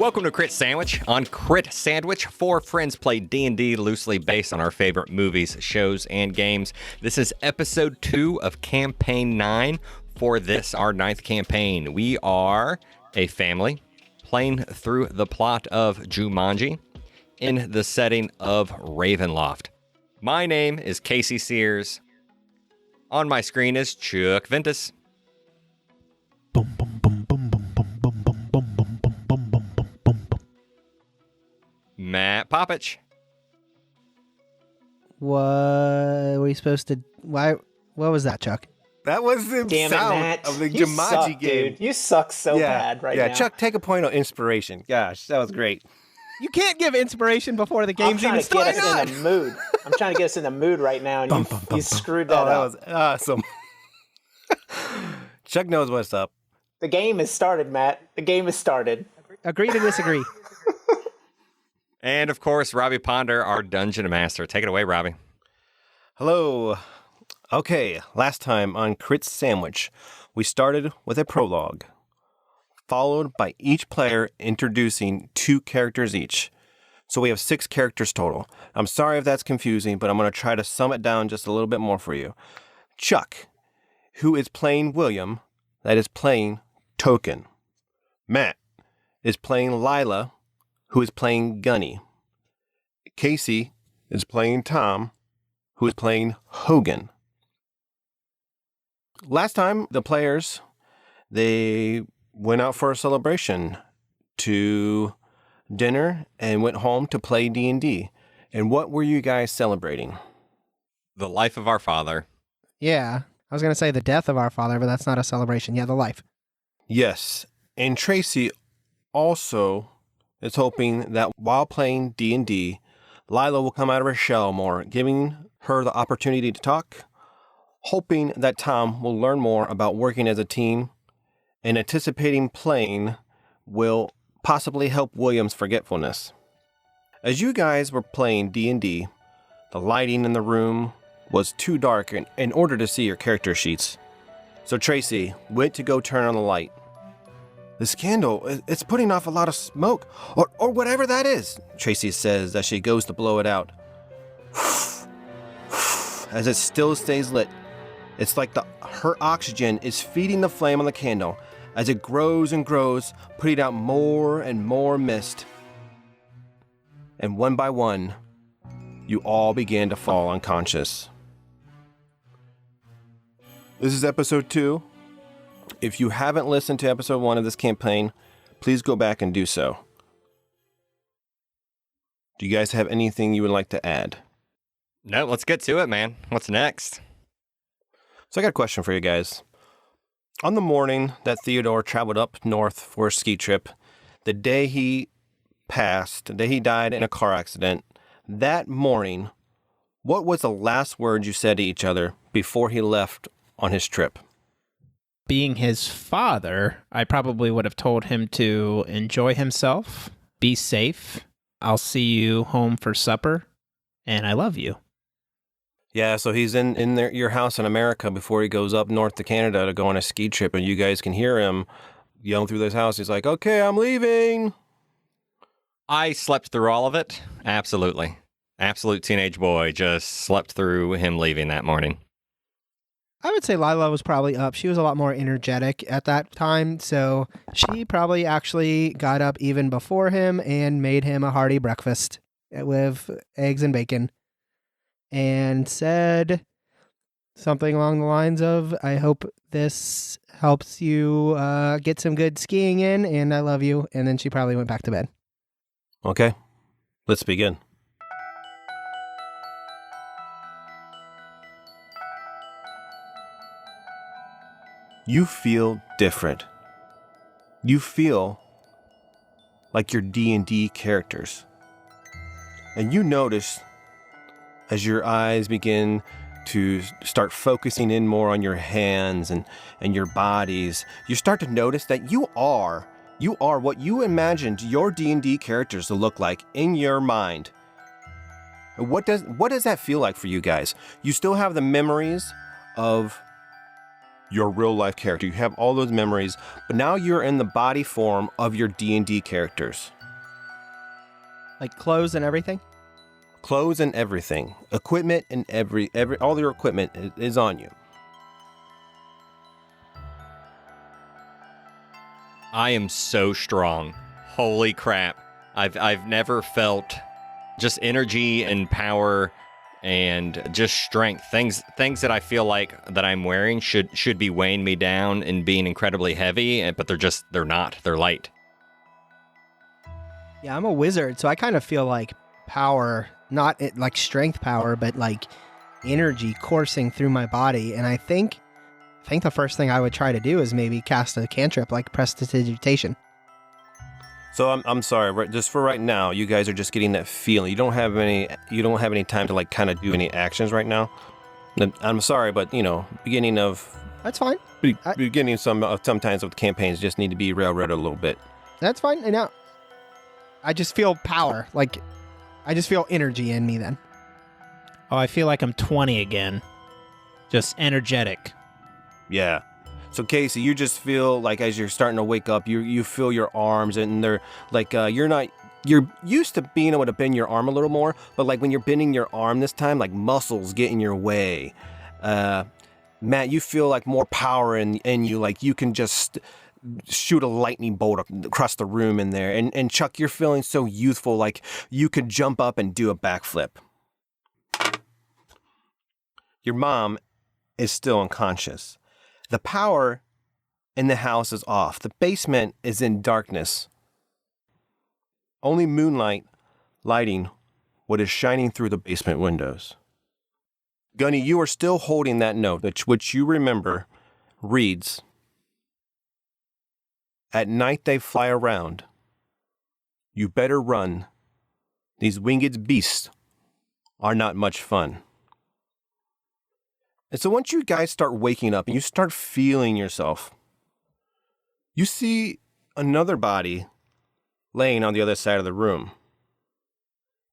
Welcome to Crit Sandwich. On Crit Sandwich, 4 friends play D&D loosely based on our favorite movies, shows, and games. This is episode 2 of campaign 9 for this, our 9th campaign. We are a family playing through the plot of Jumanji in the setting of Ravenloft. My name is Casey Sears. On my screen is Chuck Ventus. Matt Popich. What were we supposed to... What was that, Chuck? That was the sound of the Jumanji game. Dude. You suck so bad now. Yeah, Chuck, take a point on inspiration. Gosh, that was great. You can't give inspiration before the game's even started. I'm trying to get us in the mood. I'm trying to get us in the mood right now, and you screwed that up. That was awesome. Chuck knows what's up. The game has started, Matt. The game has started. Agree to disagree. And, of course, Robbie Ponder, our Dungeon Master. Take it away, Robbie. Hello. Okay, last time on Crit Sandwich, we started with a prologue, followed by each player introducing 2 characters each. So we have 6 characters total. I'm sorry if that's confusing, but I'm going to try to sum it down just a little bit more for you. Chuck, who is playing William, that is playing Token. Matt is playing Lila, who is playing Gunny. Casey is playing Tom, who is playing Hogan. Last time, the players, they went out for a celebration to dinner and went home to play D&D. And what were you guys celebrating? The life of our father. Yeah, I was going to say the death of our father, but that's not a celebration. Yeah, the life. Yes, and Tracy also is hoping that while playing D&D, Lila will come out of her shell more, giving her the opportunity to talk, hoping that Tom will learn more about working as a team, and anticipating playing will possibly help William's forgetfulness. As you guys were playing D&D, the lighting in the room was too dark in order to see your character sheets. So Tracy went to go turn on the light. This candle, it's putting off a lot of smoke, or whatever that is, Tracy says as she goes to blow it out. As it still stays lit, it's like her oxygen is feeding the flame on the candle as it grows and grows, putting out more and more mist. And one by one, you all began to fall unconscious. This is episode 2. If you haven't listened to episode 1 of this campaign, please go back and do so. Do you guys have anything you would like to add? No, let's get to it, man. What's next? So I got a question for you guys. On the morning that Theodore traveled up north for a ski trip, the day he died in a car accident, that morning, what was the last word you said to each other before he left on his trip? Being his father, I probably would have told him to enjoy himself, be safe. I'll see you home for supper, and I love you. Yeah, so he's in your house in America before he goes up north to Canada to go on a ski trip, and you guys can hear him yelling through this house. He's like, okay, I'm leaving. I slept through all of it. Absolutely. Absolute teenage boy just slept through him leaving that morning. I would say Lila was probably up. She was a lot more energetic at that time, so she probably actually got up even before him and made him a hearty breakfast with eggs and bacon and said something along the lines of, I hope this helps you get some good skiing in, and I love you. And then she probably went back to bed. Okay, let's begin. You feel different. You feel like you're D&D characters. And you notice as your eyes begin to start focusing in more on your hands and your bodies, you start to notice that you are what you imagined your D&D characters to look like in your mind. What does that feel like for you guys? You still have the memories of your real life character. You have all those memories, but now you're in the body form of your D&D characters. Like clothes and everything? Clothes and everything. Equipment and every all your equipment is on you. I am so strong. Holy crap. I've never felt just energy and power and just strength. Things that I feel like that I'm wearing should be weighing me down and being incredibly heavy, but they're not. They're light. Yeah, I'm a wizard, so I kind of feel like power, not like strength power, but like energy coursing through my body. And I think the first thing I would try to do is maybe cast a cantrip like prestidigitation. So I'm sorry, just for right now, you guys are just getting that feeling. You don't have any time to like kind of do any actions right now. I'm sorry, but beginning of That's fine. beginning sometimes with campaigns just need to be railroaded a little bit. That's fine. And now I just feel power. Like I just feel energy in me then. Oh, I feel like I'm 20 again. Just energetic. Yeah. So Casey, you just feel like as you're starting to wake up, you feel your arms and they're like you're used to being able to bend your arm a little more, but like when you're bending your arm this time, like muscles get in your way. Matt, you feel like more power in you, like you can just shoot a lightning bolt across the room in there. And Chuck, you're feeling so youthful, like you could jump up and do a backflip. Your mom is still unconscious. The power in the house is off. The basement is in darkness. Only moonlight lighting what is shining through the basement windows. Gunny, you are still holding that note, which you remember reads, "At night they fly around. You better run. These winged beasts are not much fun." And so once you guys start waking up and you start feeling yourself, you see another body laying on the other side of the room.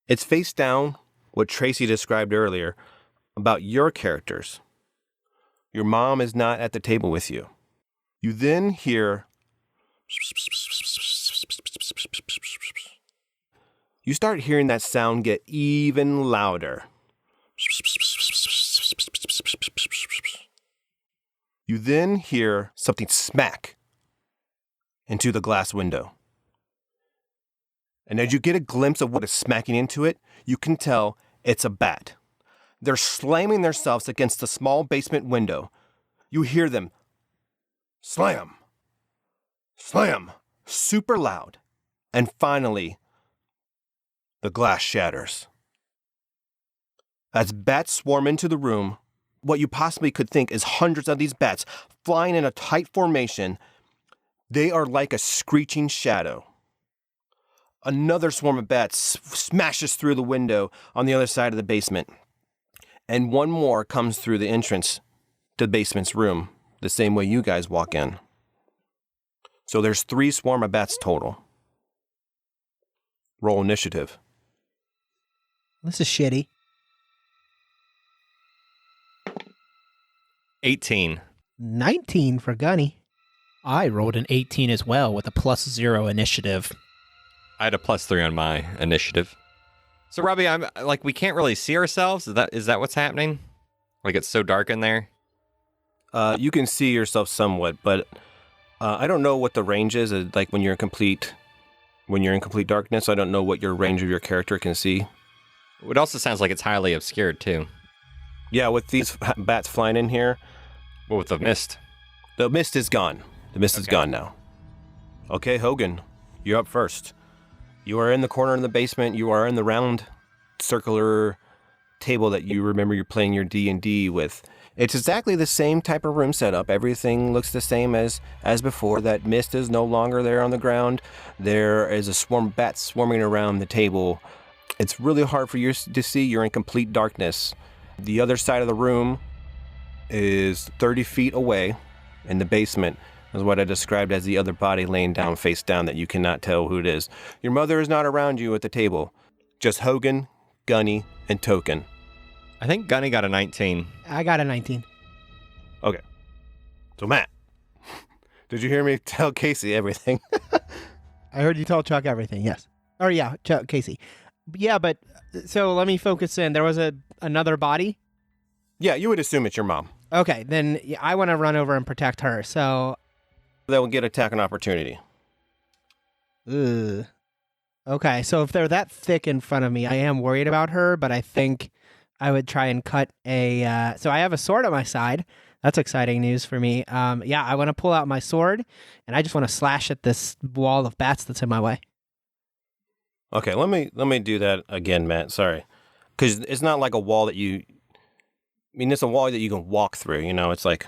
It's face down, what Tracy described earlier about your characters. Your mom is not at the table with you. You then hear... You start hearing that sound get even louder. You then hear something smack into the glass window. And as you get a glimpse of what is smacking into it, you can tell it's a bat. They're slamming themselves against the small basement window. You hear them slam, slam, super loud. And finally, the glass shatters. As bats swarm into the room, what you possibly could think is hundreds of these bats flying in a tight formation. They are like a screeching shadow. Another swarm of bats smashes through the window on the other side of the basement. And one more comes through the entrance to the basement's room, the same way you guys walk in. So there's 3 swarm of bats total. Roll initiative. This is shitty. 18. 19 for Gunny. I rolled an 18 as well with a +0 initiative. I had a +3 on my initiative. So Robbie, I'm like, we can't really see ourselves. Is that what's happening? Like it's so dark in there? You can see yourself somewhat, but I don't know what the range is. Like when you're in complete darkness, I don't know what your range of your character can see. It also sounds like it's highly obscured too. Yeah, with these bats flying in here. Well, with the mist. The mist is gone. The mist is gone now. Okay, Hogan, you're up first. You are in the corner in the basement. You are in the round circular table that you remember you're playing your D&D with. It's exactly the same type of room setup. Everything looks the same as before. That mist is no longer there on the ground. There is a swarm of bats swarming around the table. It's really hard for you to see. You're in complete darkness. The other side of the room is 30 feet away in the basement. Is what I described as the other body laying down face down that you cannot tell who it is. Your mother is not around you at the table. Just Hogan, Gunny, and Token. I think Gunny got a 19. I got a 19. Okay. So, Matt, did you hear me tell Casey everything? I heard you tell Chuck everything, yes. Or yeah, Chuck, Casey. Yeah, but so let me focus in. There was another body? Yeah, you would assume it's your mom. Okay, then I want to run over and protect her, so... That will get attack an opportunity. Ugh. Okay, so if they're that thick in front of me, I am worried about her, but I think I would try and cut a... So I have a sword at my side. That's exciting news for me. Yeah, I want to pull out my sword, and I just want to slash at this wall of bats that's in my way. Okay, let me do that again, Matt. Sorry. Because it's not like a wall that you... I mean, it's a wall that you can walk through, you know? It's like...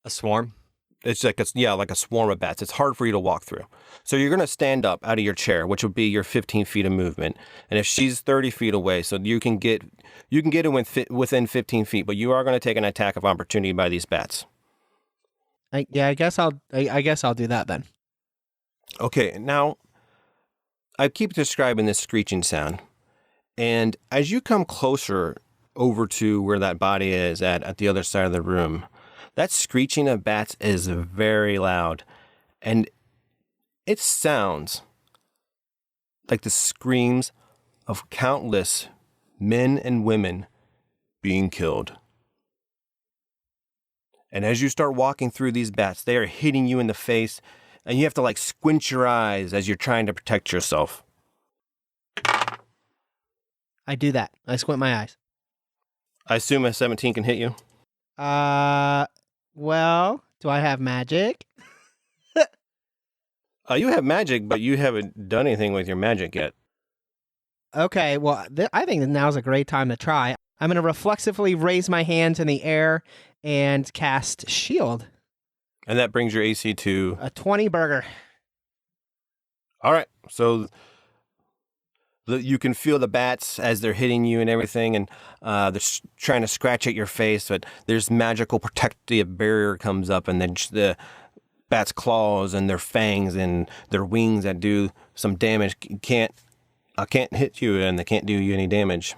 A swarm? It's like like a swarm of bats. It's hard for you to walk through. So you're going to stand up out of your chair, which would be your 15 feet of movement. And if she's 30 feet away, so you can get it within 15 feet, but you are going to take an attack of opportunity by these bats. I guess I'll do that then. Okay, now I keep describing this screeching sound, and as you come closer over to where that body is at the other side of the room, that screeching of bats is very loud, and it sounds like the screams of countless men and women being killed. And as you start walking through these bats, they are hitting you in the face, and you have to like squint your eyes as you're trying to protect yourself. I do that. I squint my eyes. I assume a 17 can hit you? Well, do I have magic? You have magic, but you haven't done anything with your magic yet. Okay, well, I think now's a great time to try. I'm going to reflexively raise my hands in the air and cast Shield. And that brings your AC to... A 20 burger. All right, so you can feel the bats as they're hitting you and everything, and they're trying to scratch at your face, but there's magical protective barrier comes up, and then the bats' claws and their fangs and their wings that do some damage can't hit you, and they can't do you any damage.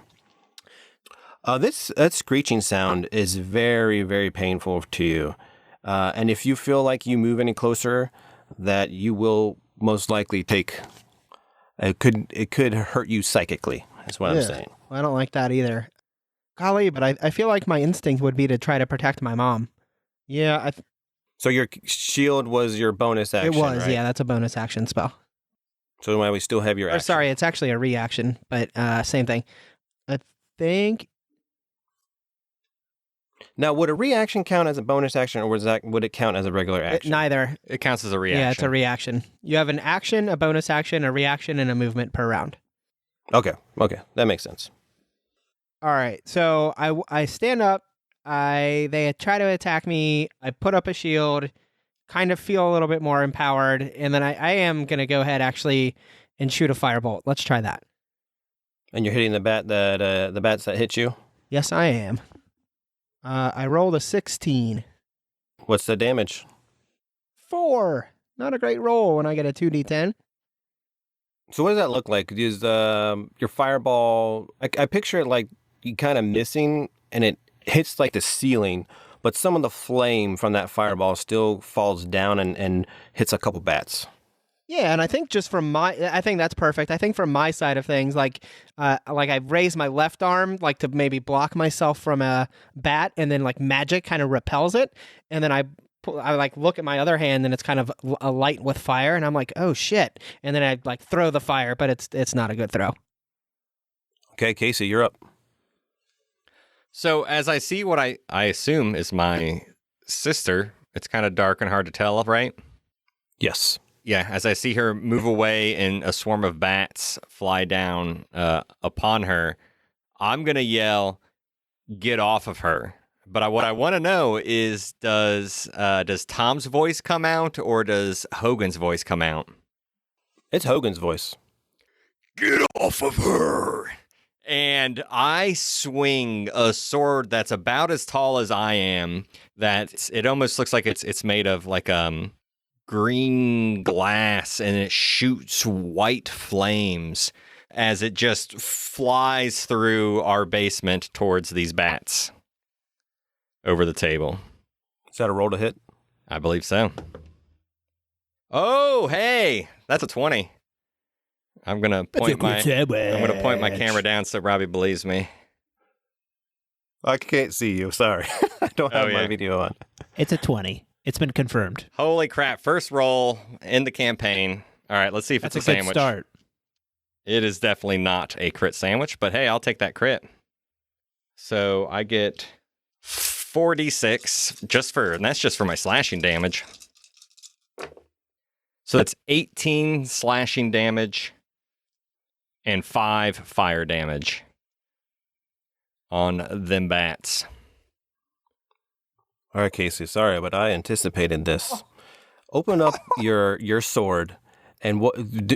That screeching sound is very, very painful to you, and if you feel like you move any closer, that you will most likely take... It could hurt you psychically, is what I'm saying. Well, I don't like that either. Golly, but I feel like my instinct would be to try to protect my mom. Yeah. So your shield was your bonus action, It was, right? yeah, that's a bonus action spell. So why we still have your action? Sorry, it's actually a reaction, but same thing. I think... Now, would a reaction count as a bonus action, or would it count as a regular action? Neither. It counts as a reaction. Yeah, it's a reaction. You have an action, a bonus action, a reaction, and a movement per round. Okay, that makes sense. All right, so I stand up. They try to attack me. I put up a shield, kind of feel a little bit more empowered, and then I am going to go ahead actually and shoot a firebolt. Let's try that. And you're hitting the bats that hit you? Yes, I am. I rolled a 16. What's the damage? 4. Not a great roll when I get a 2d10. So what does that look like? Is your fireball... I picture it like you kind of missing, and it hits like the ceiling, but some of the flame from that fireball still falls down and hits a couple bats. Yeah, and I think I think that's perfect. I think from my side of things, like I raise my left arm, like to maybe block myself from a bat, and then like magic kind of repels it, and then I like look at my other hand, and it's kind of a light with fire, and I'm like, oh shit, and then I like throw the fire, but it's not a good throw. Okay, Casey, you're up. So as I see what I assume is my sister, it's kind of dark and hard to tell, right? Yes. Yeah, as I see her move away and a swarm of bats fly down upon her, I'm going to yell, "Get off of her." But what I want to know is, does Tom's voice come out, or does Hogan's voice come out? It's Hogan's voice. Get off of her! And I swing a sword that's about as tall as I am, that it almost looks like it's made of like green glass, and it shoots white flames as it just flies through our basement towards these bats over the table. Is that a roll to hit? I believe so. Oh, hey, that's a 20. I'm gonna point my camera down so Robbie believes me. I can't see you. Sorry. I don't have my video on. It's a 20. It's been confirmed. Holy crap. First roll in the campaign. All right, let's see if That's it's a good sandwich. Start. It is definitely not a crit sandwich, but hey, I'll take that crit. So I get 4d6 and that's just for my slashing damage. So that's 18 slashing damage and 5 fire damage on them bats. All right, Casey, sorry, but I anticipated this. Open up your sword and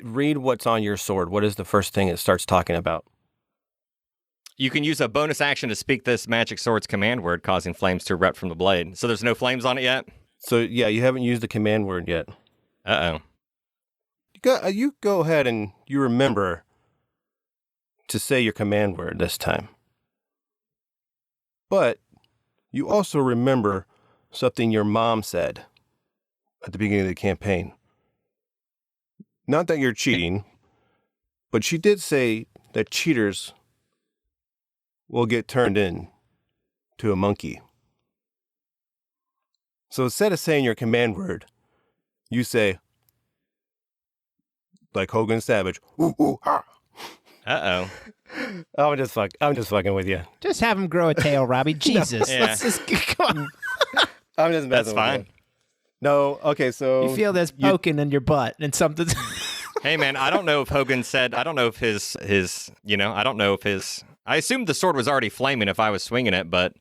read what's on your sword. What is the first thing it starts talking about? You can use a bonus action to speak this magic sword's command word, causing flames to erupt from the blade. So there's no flames on it yet? So, yeah, you haven't used the command word yet. Uh-oh. You go ahead and you remember to say your command word this time. But you also remember something your mom said at the beginning of the campaign. Not that you're cheating, but she did say that cheaters will get turned in to a monkey. So instead of saying your command word, you say, like Hogan Savage, ooh, ooh, ha. Uh-oh. I'm just fucking with you. Just have him grow a tail, Robbie. Jesus. Yeah. Let's just come on. I'm just messing That's with fine. you. No, okay, so You feel this poking in your butt and something's... Hey, man, I don't know if Hogan said, I don't know if I assumed the sword was already flaming if I was swinging it, but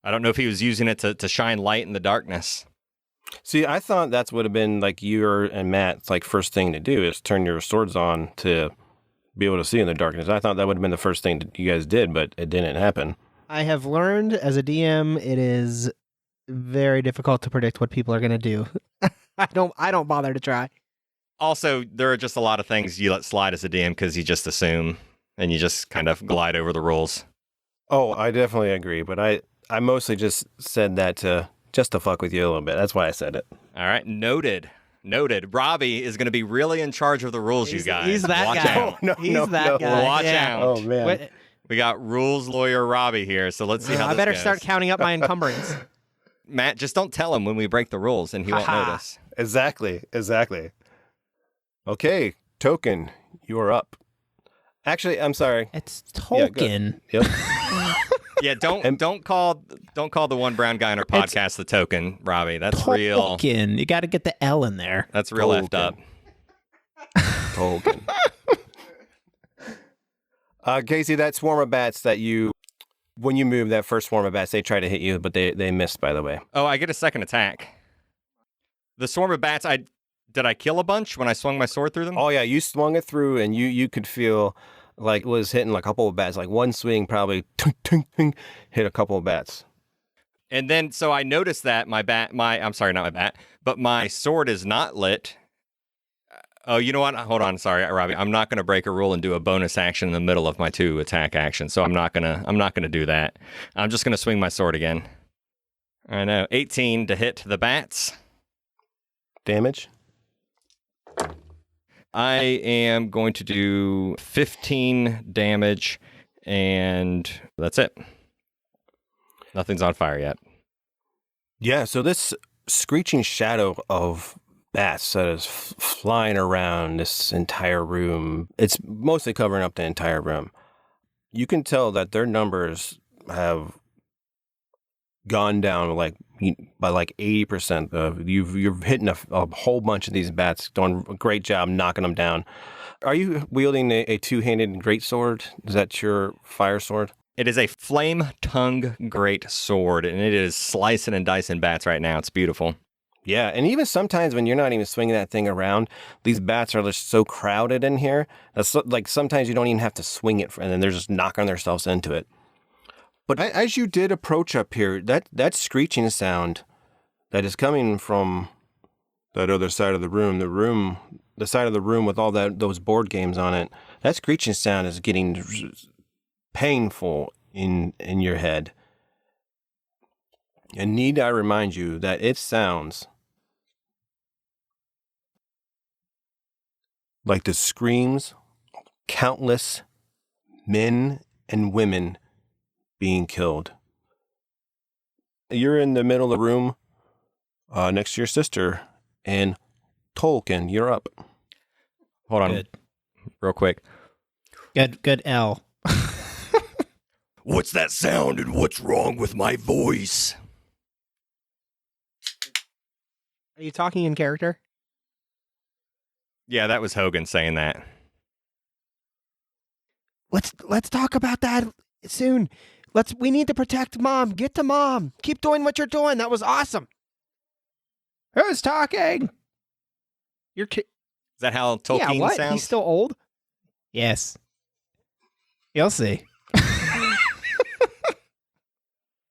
I don't know if he was using it to shine light in the darkness. See, I thought that's would have been like you and Matt's like first thing to do is turn your swords on to be able to see in the darkness. I thought that would have been the first thing that you guys did, but it didn't happen. I have learned as a DM, it is very difficult to predict what people are going to do. I don't bother to try. Also, there are just a lot of things you let slide as a DM because you just assume and you just kind of glide over the rules. Oh, I definitely agree, but I mostly just said that just to fuck with you a little bit. That's why I said it. All right, noted. Robbie is going to be really in charge of the rules, you guys. He's that Watch guy. out. He's that guy. Watch yeah. out. Oh, man. Wait, We got rules lawyer Robbie here, so let's see how I this better goes. start counting up my encumbrance. Matt, just don't tell him when we break the rules, and he won't Ha-ha. notice. Exactly. Okay, Token, you are up. Actually, I'm sorry. It's Tolkien. Yep. Yeah, don't call the one brown guy on our podcast the Token, Robbie. That's real. Tolkien. You got to get the L in there. That's real effed up. Hogan. Casey, that swarm of bats that when you move that first swarm of bats, they try to hit you, but they missed, by the way. Oh, I get a second attack. The swarm of bats, did I kill a bunch when I swung my sword through them? Oh, yeah, you swung it through, and you could feel like it was hitting like a couple of bats. Like one swing probably hit a couple of bats. And then, so I noticed that I'm sorry, not my bat, but my sword is not lit. Oh, you know what? Hold on. Sorry, Robbie. I'm not going to break a rule and do a bonus action in the middle of my 2 attack actions. So I'm not going to do that. I'm just going to swing my sword again. I know. 18 to hit the bats. Damage? I am going to do 15 damage, and that's it. Nothing's on fire yet. Yeah, so this screeching shadow of bats that is flying around this entire room, it's mostly covering up the entire room. You can tell that their numbers have gone down by 80%. You're hitting a whole bunch of these bats, doing a great job knocking them down. Are you wielding a two-handed greatsword? Is that your fire sword? It is a flame-tongue great sword, and it is slicing and dicing bats right now. It's beautiful. Yeah, and even sometimes when you're not even swinging that thing around, these bats are just so crowded in here. That's like sometimes you don't even have to swing it, and then they're just knocking themselves into it. But as you did approach up here, that screeching sound that is coming from that other side of the side of the room with all those board games on it, that screeching sound is getting painful in your head. And need I remind you that it sounds like the screams of countless men and women being killed. You're in the middle of the room next to your sister, and Tolkien, you're up. Hold on, Good. real quick. Good L. What's that sound and what's wrong with my voice? Are you talking in character? Yeah, that was Hogan saying that. Let's talk about that soon. We need to protect Mom. Get to Mom. Keep doing what you're doing. That was awesome. Who's talking? Your kid. Is that how Tolkien Yeah, what? sounds? He's still old? Yes. You'll see.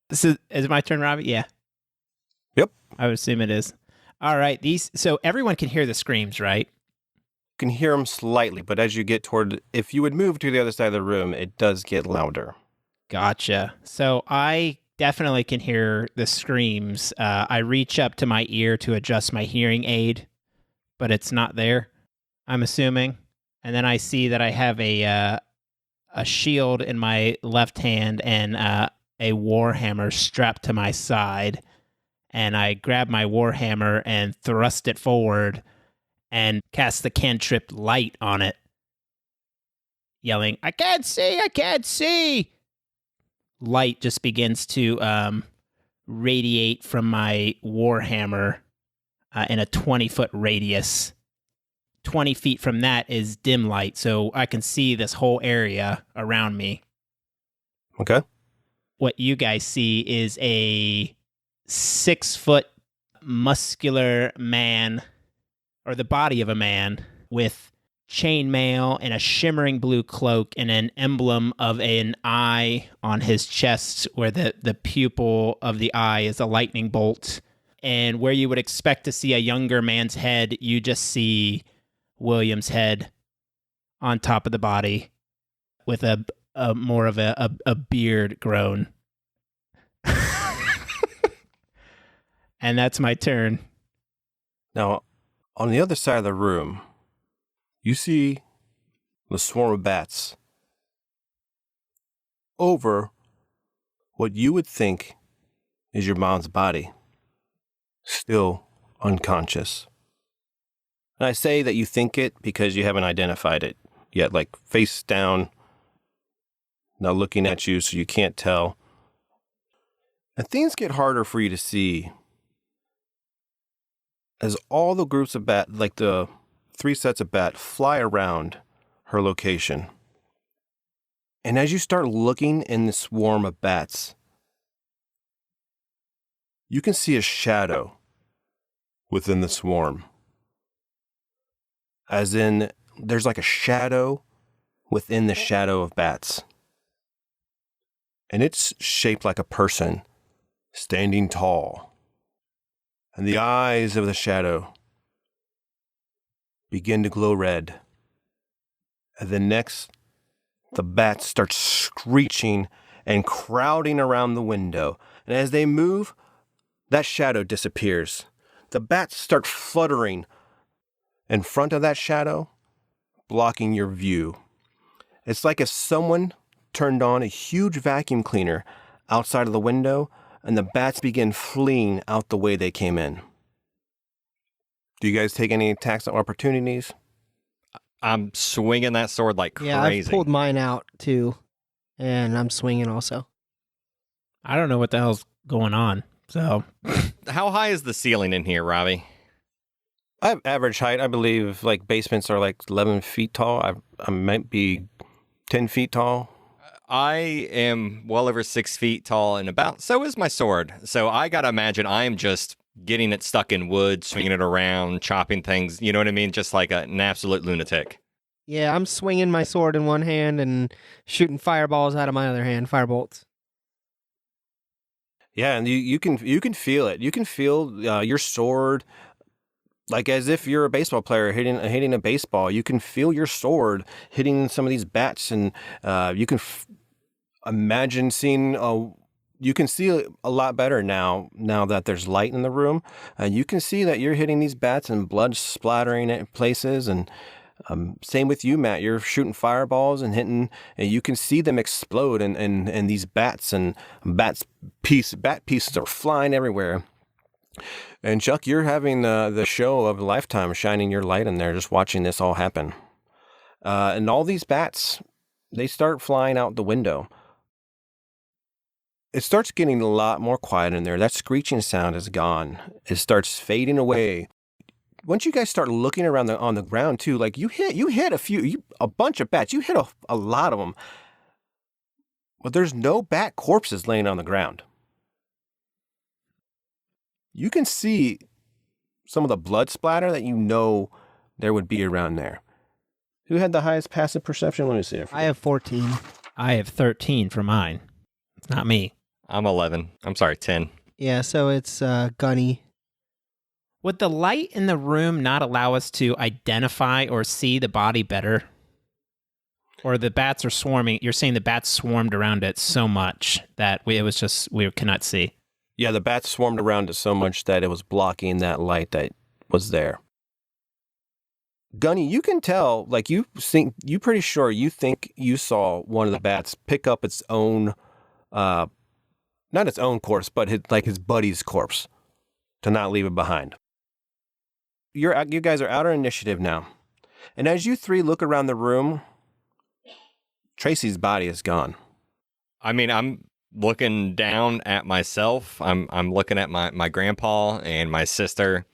Is it my turn, Robbie? Yeah. Yep. I would assume it is. All right. So everyone can hear the screams, right? You can hear them slightly, but as you get toward, if you would move to the other side of the room, it does get louder. Gotcha. So I definitely can hear the screams. I reach up to my ear to adjust my hearing aid, but it's not there, I'm assuming. And then I see that I have a shield in my left hand and a warhammer strapped to my side. And I grab my warhammer and thrust it forward and cast the cantrip light on it, yelling, "I can't see! I can't see!" Light just begins to radiate from my warhammer in a 20-foot radius. 20 feet from that is dim light, so I can see this whole area around me. Okay. What you guys see is a 6-foot muscular man, or the body of a man, with chainmail and a shimmering blue cloak and an emblem of an eye on his chest where the pupil of the eye is a lightning bolt. And where you would expect to see a younger man's head, you just see William's head on top of the body with a more of a beard grown. And that's my turn. Now, on the other side of the room, you see the swarm of bats over what you would think is your mom's body, still unconscious. And I say that you think it because you haven't identified it yet, like face down, now looking at you so you can't tell. And things get harder for you to see as all the groups of bat, like the 3 sets of bat, fly around her location. And as you start looking in the swarm of bats, you can see a shadow within the swarm. As in, there's like a shadow within the shadow of bats. And it's shaped like a person, standing tall. And the eyes of the shadow begin to glow red. And then next, the bats start screeching and crowding around the window. And as they move, that shadow disappears. The bats start fluttering in front of that shadow, blocking your view. It's like if someone turned on a huge vacuum cleaner outside of the window, and the bats begin fleeing out the way they came in. Do you guys take any attacks or opportunities? I'm swinging that sword like crazy. Yeah, I've pulled mine out too, and I'm swinging also. I don't know what the hell's going on, so... How high is the ceiling in here, Robbie? I have average height. I believe like basements are like 11 feet tall. I might be 10 feet tall. I am well over 6 feet tall and about, so is my sword. So I gotta imagine I am just getting it stuck in wood, swinging it around, chopping things, you know what I mean? Just like an absolute lunatic. Yeah, I'm swinging my sword in one hand and shooting fireballs out of my other hand, firebolts. Yeah, and you can feel it. You can feel your sword, like as if you're a baseball player hitting a baseball. You can feel your sword hitting some of these bats, and you can imagine seeing You can see a lot better now that there's light in the room. You can see that you're hitting these bats and blood splattering at places. And same with you, Matt. You're shooting fireballs and hitting, and you can see them explode. And these bats and bat pieces are flying everywhere. And Chuck, you're having the show of a lifetime, shining your light in there, just watching this all happen. And all these bats, they start flying out the window. It starts getting a lot more quiet in there. That screeching sound is gone. It starts fading away. Once you guys start looking around on the ground too, like you hit a bunch of bats. You hit a lot of them, but there's no bat corpses laying on the ground. You can see some of the blood splatter that you know there would be around there. Who had the highest passive perception? Let me see. I have 14. I have 13 for mine. It's not me. I'm 11. I'm sorry, 10. Yeah, so it's Gunny. Would the light in the room not allow us to identify or see the body better? Or the bats are swarming. You're saying the bats swarmed around it so much that we cannot see. Yeah, the bats swarmed around it so much that it was blocking that light that was there. Gunny, you can tell, like you think you saw one of the bats pick up its own, not its own corpse, but his buddy's corpse, to not leave it behind. You guys are out on initiative now, and as you three look around the room, Tracy's body is gone. I mean, I'm looking down at myself. I'm looking at my grandpa and my sister,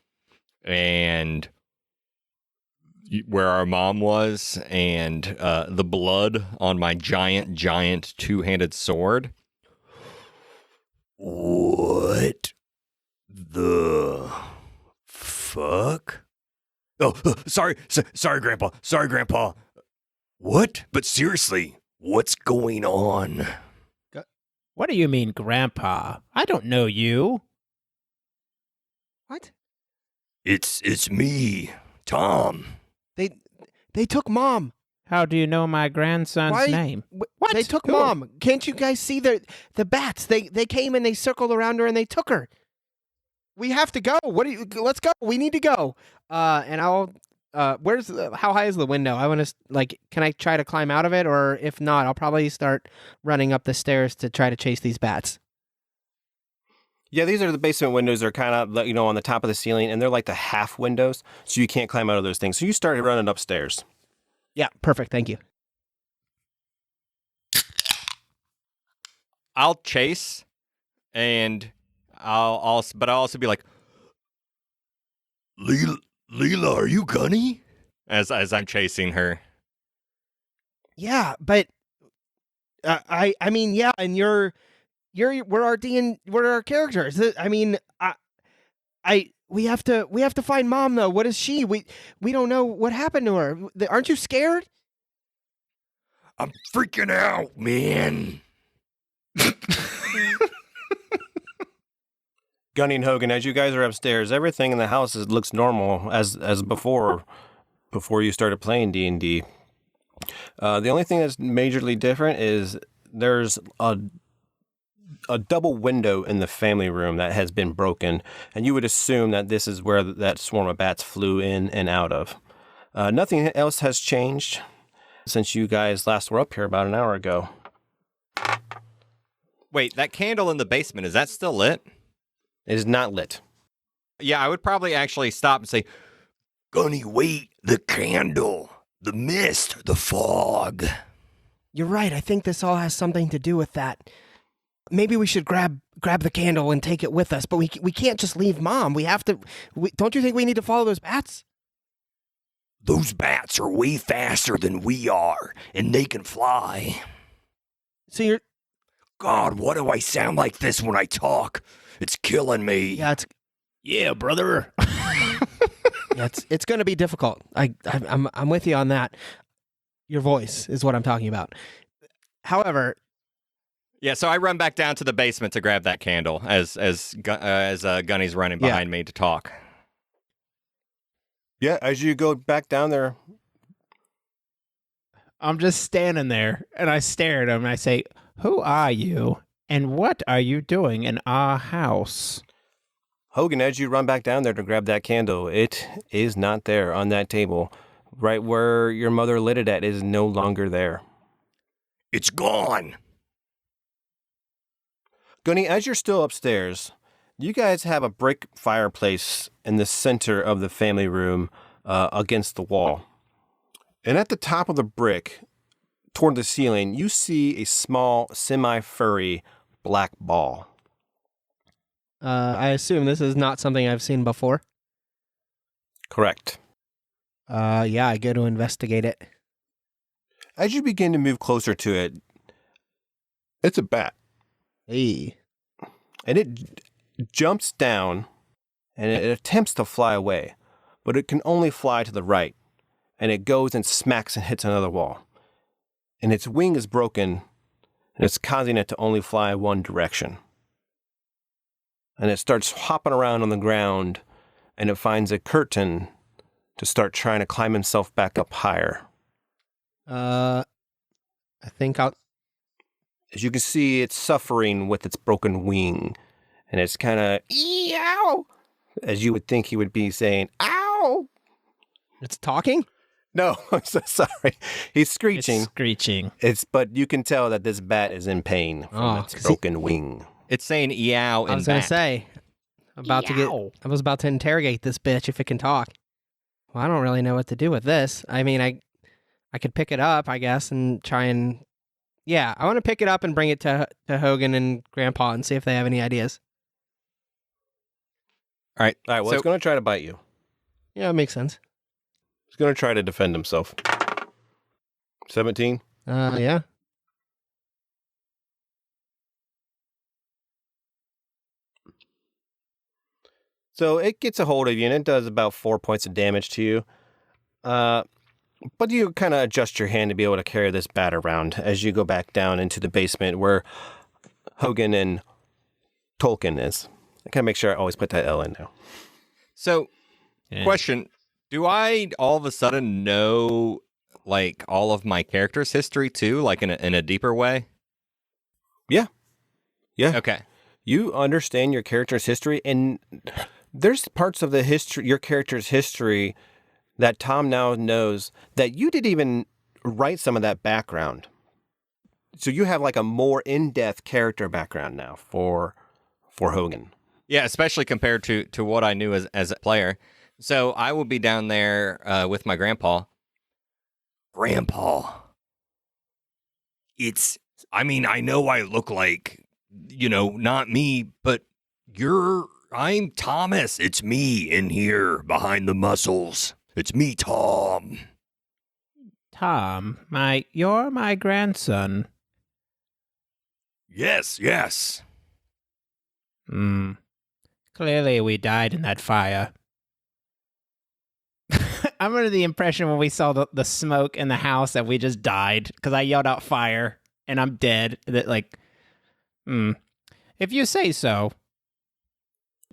and where our mom was, and the blood on my giant two-handed sword. What the fuck? Oh, sorry, Grandpa. Sorry, Grandpa. What? But seriously, what's going on? What do you mean, Grandpa? I don't know you. What? It's me, Tom. They took Mom. How do you know my grandson's name? What? They took Mom. Can't you guys see the bats? They came and they circled around her and they took her. We have to go. Let's go. We need to go. And I'll how high is the window? I want to can I try to climb out of it, or if not, I'll probably start running up the stairs to try to chase these bats. Yeah, these are the basement windows. They're kind of, on the top of the ceiling, and they're like the half windows, so you can't climb out of those things. So you start running upstairs. Yeah, perfect. Thank you. I'll chase, and I'll also be like, Lila, are you Gunny? As I'm chasing her. Yeah, but I mean, yeah, and we're our characters. I mean, we have to find Mom though. What is she? We don't know what happened to her. Aren't you scared? I'm freaking out, man. Gunny and Hogan, as you guys are upstairs, everything in the house looks normal as before you started playing D&D. The only thing that's majorly different is there's a double window in the family room that has been broken, and you would assume that this is where that swarm of bats flew in and out of. Nothing else has changed since you guys last were up here about an hour ago. Wait, that candle in the basement, is that still lit? It is not lit. Yeah, I would probably actually stop and say, Gunny, wait, the candle, the mist, the fog. You're right. I think this all has something to do with that. Maybe we should grab the candle and take it with us, but we can't just leave Mom. We have to. Don't you think we need to follow those bats? Those bats are way faster than we are, and they can fly. So you're... God, what do I sound like this when I talk? It's killing me. Yeah, brother. Yeah, it's going to be difficult. I'm with you on that. Your voice is what I'm talking about. However, yeah. So I run back down to the basement to grab that candle as Gunny's running behind me to talk. Yeah, as you go back down there, I'm just standing there, and I stare at him, and I say, "Who are you? And what are you doing in our house? Hogan, as you run back down there to grab that candle, it is not there on that table. Right where your mother lit it at is no longer there. It's gone. Gunny, as you're still upstairs, you guys have a brick fireplace in the center of the family room against the wall. And at the top of the brick, toward the ceiling, you see a small, semi-furry black ball. I assume this is not something I've seen before. Correct. Yeah, I go to investigate it. As you begin to move closer to it, it's a bat. Hey. And it jumps down and it attempts to fly away, but it can only fly to the right. And it goes and smacks and hits another wall. And its wing is broken, and it's causing it to only fly one direction. And it starts hopping around on the ground, and it finds a curtain to start trying to climb himself back up higher. I think I'll... As you can see, it's suffering with its broken wing, and it's kind of, ow, as you would think he would be saying, ow. It's talking? No, I'm so sorry. He's screeching. It's screeching. But you can tell that this bat is in pain from its broken wing. It's saying eow I in was going bat. to say, I was about to interrogate this bitch if it can talk. Well, I don't really know what to do with this. I mean, I could pick it up, I guess, and try and... Yeah, I want to pick it up and bring it to Hogan and Grandpa and see if they have any ideas. All right. All right, well, so, it's going to try to bite you. Yeah, it makes sense. It's going to try to defend himself. 17? Yeah. So it gets a hold of you, and it does about 4 points of damage to you. But you kind of adjust your hand to be able to carry this bat around as you go back down into the basement where Hogan and Tolkien is. I kind of make sure I always put that L in now. So, question. Do I all of a sudden know, like, all of my character's history, too? Like, in a deeper way? Yeah. Okay. You understand your character's history, and there's parts of the history, your character's history, that Tom now knows that you didn't even write some of that background. So you have like a more in-depth character background now for Hogan. Yeah, especially compared to what I knew as a player. So I will be down there with my grandpa. Grandpa. I know I look like, not me, but I'm Thomas. It's me in here behind the muscles. It's me, Tom. Tom, you're my grandson. Yes. Clearly we died in that fire. I'm under the impression when we saw the smoke in the house that we just died because I yelled out fire and I'm dead. That if you say so.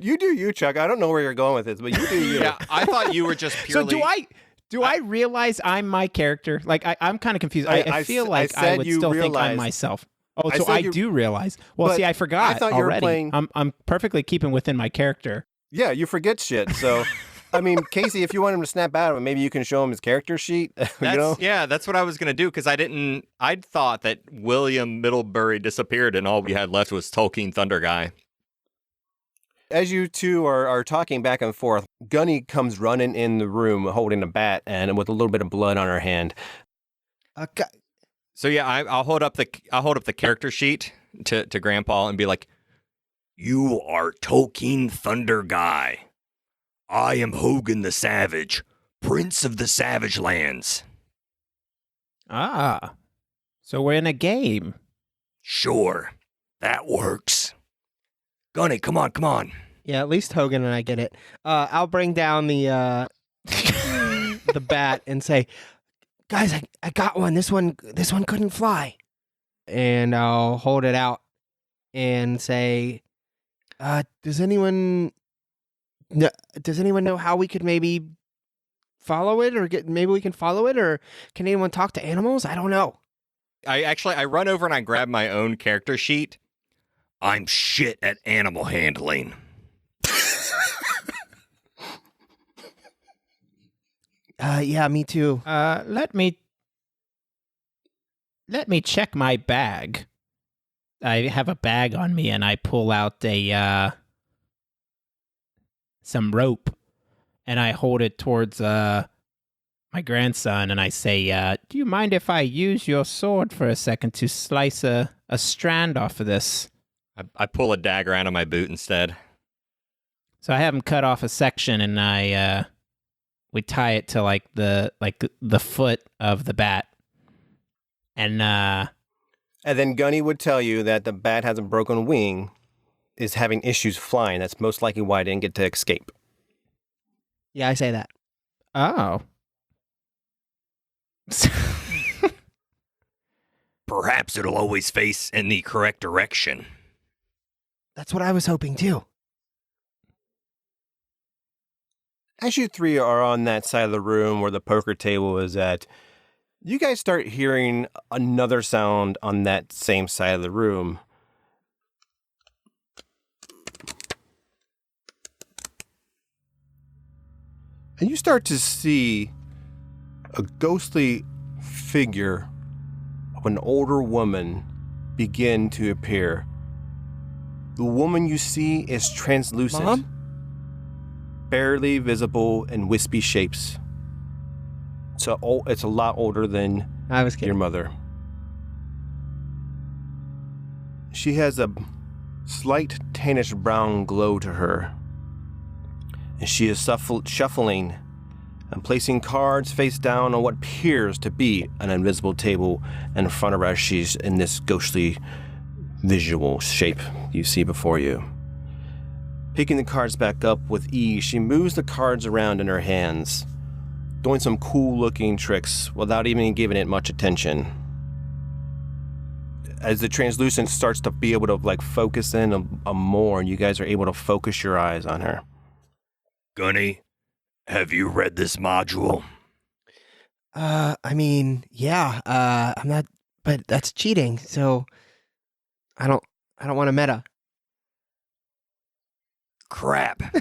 You do you, Chuck. I don't know where you're going with this, but you do you. Yeah, I thought you were just purely... So do I realize I'm my character? Like, I'm kind of confused. I feel like I would still think I'm myself. Oh, so I do realize. Well, see, I forgot I thought already. You were playing... I'm perfectly keeping within my character. Yeah, you forget shit. So, I mean, Casey, if you want him to snap out of it, maybe you can show him his character sheet. Yeah, that's what I was going to do, because I'd thought that William Middlebury disappeared and all we had left was Tolkien Thunder Guy. As you two are talking back and forth, Gunny comes running in the room holding a bat and with a little bit of blood on her hand. Okay. So yeah, I'll hold up the character sheet to Grandpa and be like, "You are Tolkien Thunder Guy. I am Hogan the Savage, Prince of the Savage Lands." Ah, so we're in a game. Sure, that works. Gunny, come on. Yeah, at least Hogan and I get it. I'll bring down the the bat and say, "Guys, I got one. This one couldn't fly." And I'll hold it out and say, "Does anyone know how we could maybe follow it, or maybe we can follow it, or can anyone talk to animals? I don't know." I run over and I grab my own character sheet I'm shit at animal handling. Yeah, me too. Let me check my bag. I have a bag on me, and I pull out some rope, and I hold it towards my grandson, and I say, "Do you mind if I use your sword for a second to slice a strand off of this?" I pull a dagger out of my boot instead. So I have him cut off a section, and we tie it to the foot of the bat, and then Gunny would tell you that the bat has a broken wing, is having issues flying. That's most likely why it didn't get to escape. Yeah, I say that. oh. Perhaps it'll always face in the correct direction. That's what I was hoping too. As you three are on that side of the room where the poker table is at, you guys start hearing another sound on that same side of the room. And you start to see a ghostly figure of an older woman begin to appear. The woman you see is translucent. Mom? Barely visible in wispy shapes. It's a lot older than I was kidding. your mother. She has a slight tannish brown glow to her. And she is shuffling and placing cards face down on what appears to be an invisible table in front of her as she's in this ghostly visual shape you see before you. Picking the cards back up with ease, she moves the cards around in her hands, doing some cool-looking tricks without even giving it much attention. As the translucent starts to be able to focus in a more, and you guys are able to focus your eyes on her. Gunny, have you read this module? I mean, yeah. I'm not, but that's cheating. So, I don't want to meta. Crap.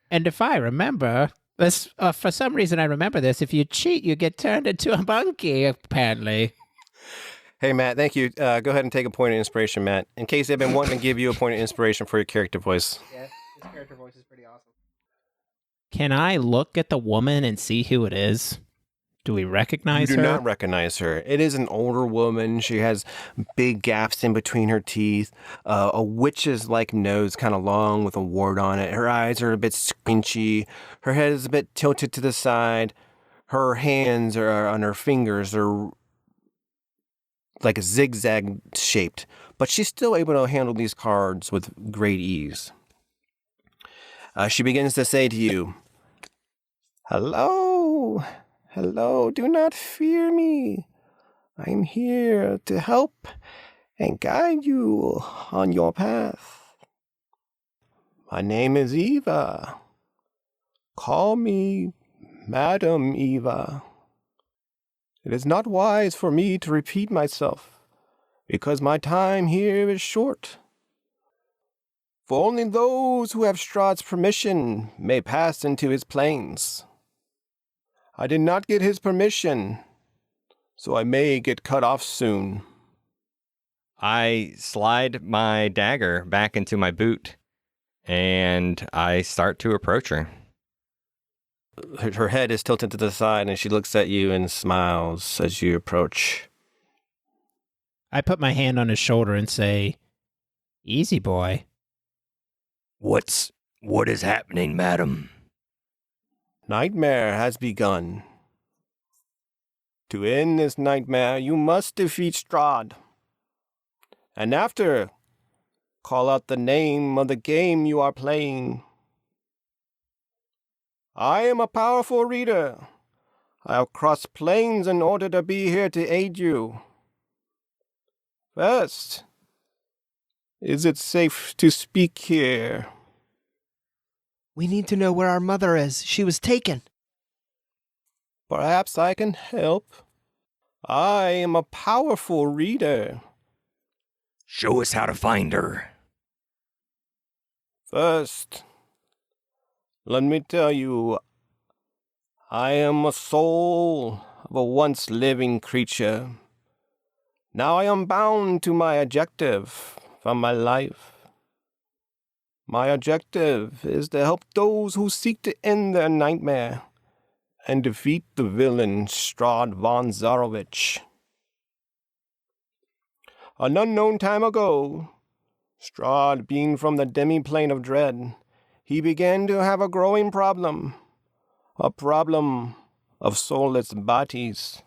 And if I remember this, for some reason I remember this. If you cheat, you get turned into a monkey. Apparently. Hey, Matt, thank you. Go ahead and take a point of inspiration, Matt. In case they've been wanting to give you a point of inspiration for your character voice. Yeah, his character voice is pretty awesome. Can I look at the woman and see who it is? Do we recognize her? You her? do not recognize her. It is an older woman. She has big gaps in between her teeth, a witch's-like nose, kind of long with a wart on it. Her eyes are a bit squinchy. Her head is a bit tilted to the side. Her hands are on her fingers are like a zigzag shaped, but she's still able to handle these cards with great ease. She begins to say to you, "Hello, hello, do not fear me. I'm here to help and guide you on your path. My name is Eva. Call me Madam Eva. It is not wise for me to repeat myself, because my time here is short. For only those who have Strahd's permission may pass into his planes. I did not get his permission, so I may get cut off soon." I slide my dagger back into my boot, and I start to approach her. Her head is tilted to the side, and she looks at you and smiles as you approach. I put my hand on his shoulder and say, "Easy, boy." What is happening, madam? Nightmare has begun. To end this nightmare, you must defeat Strahd. And after, call out the name of the game you are playing. I am a powerful reader. I have crossed planes in order to be here to aid you. First, is it safe to speak here? We need to know where our mother is. She was taken. Perhaps I can help. I am a powerful reader. Show us how to find her. First, let me tell you, I am a soul of a once living creature. Now I am bound to my objective from my life. My objective is to help those who seek to end their nightmare and defeat the villain Strahd von Zarovich. An unknown time ago, Strahd being from the demi-plane of dread, he began to have a growing problem. A problem of soulless bodies.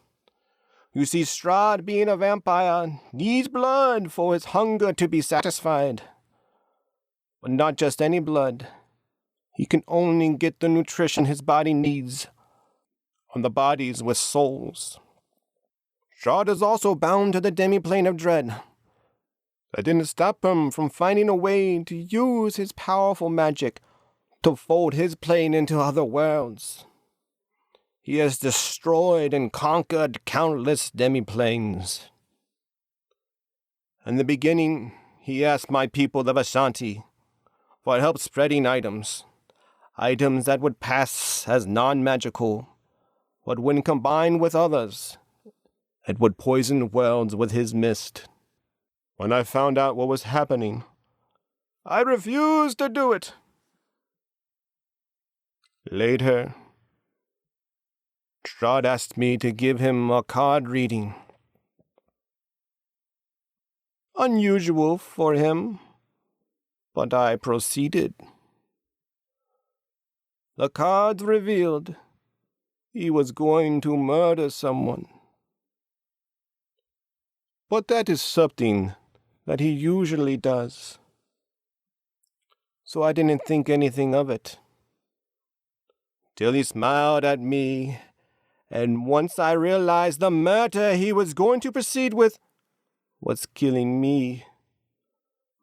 You see, Strahd, being a vampire, needs blood for his hunger to be satisfied. But not just any blood. He can only get the nutrition his body needs on the bodies with souls. Strahd is also bound to the demi-plane of dread. That didn't stop him from finding a way to use his powerful magic to fold his plane into other worlds. He has destroyed and conquered countless demi-planes. In the beginning, he asked my people, the Vashanti, for help spreading items that would pass as non-magical, but when combined with others, it would poison worlds with his mist. When I found out what was happening, I refused to do it. Later, Strahd asked me to give him a card reading. Unusual for him, but I proceeded. The cards revealed he was going to murder someone. But that is something that he usually does. So I didn't think anything of it. Till he smiled at me, and once I realized the murder he was going to proceed with was killing me,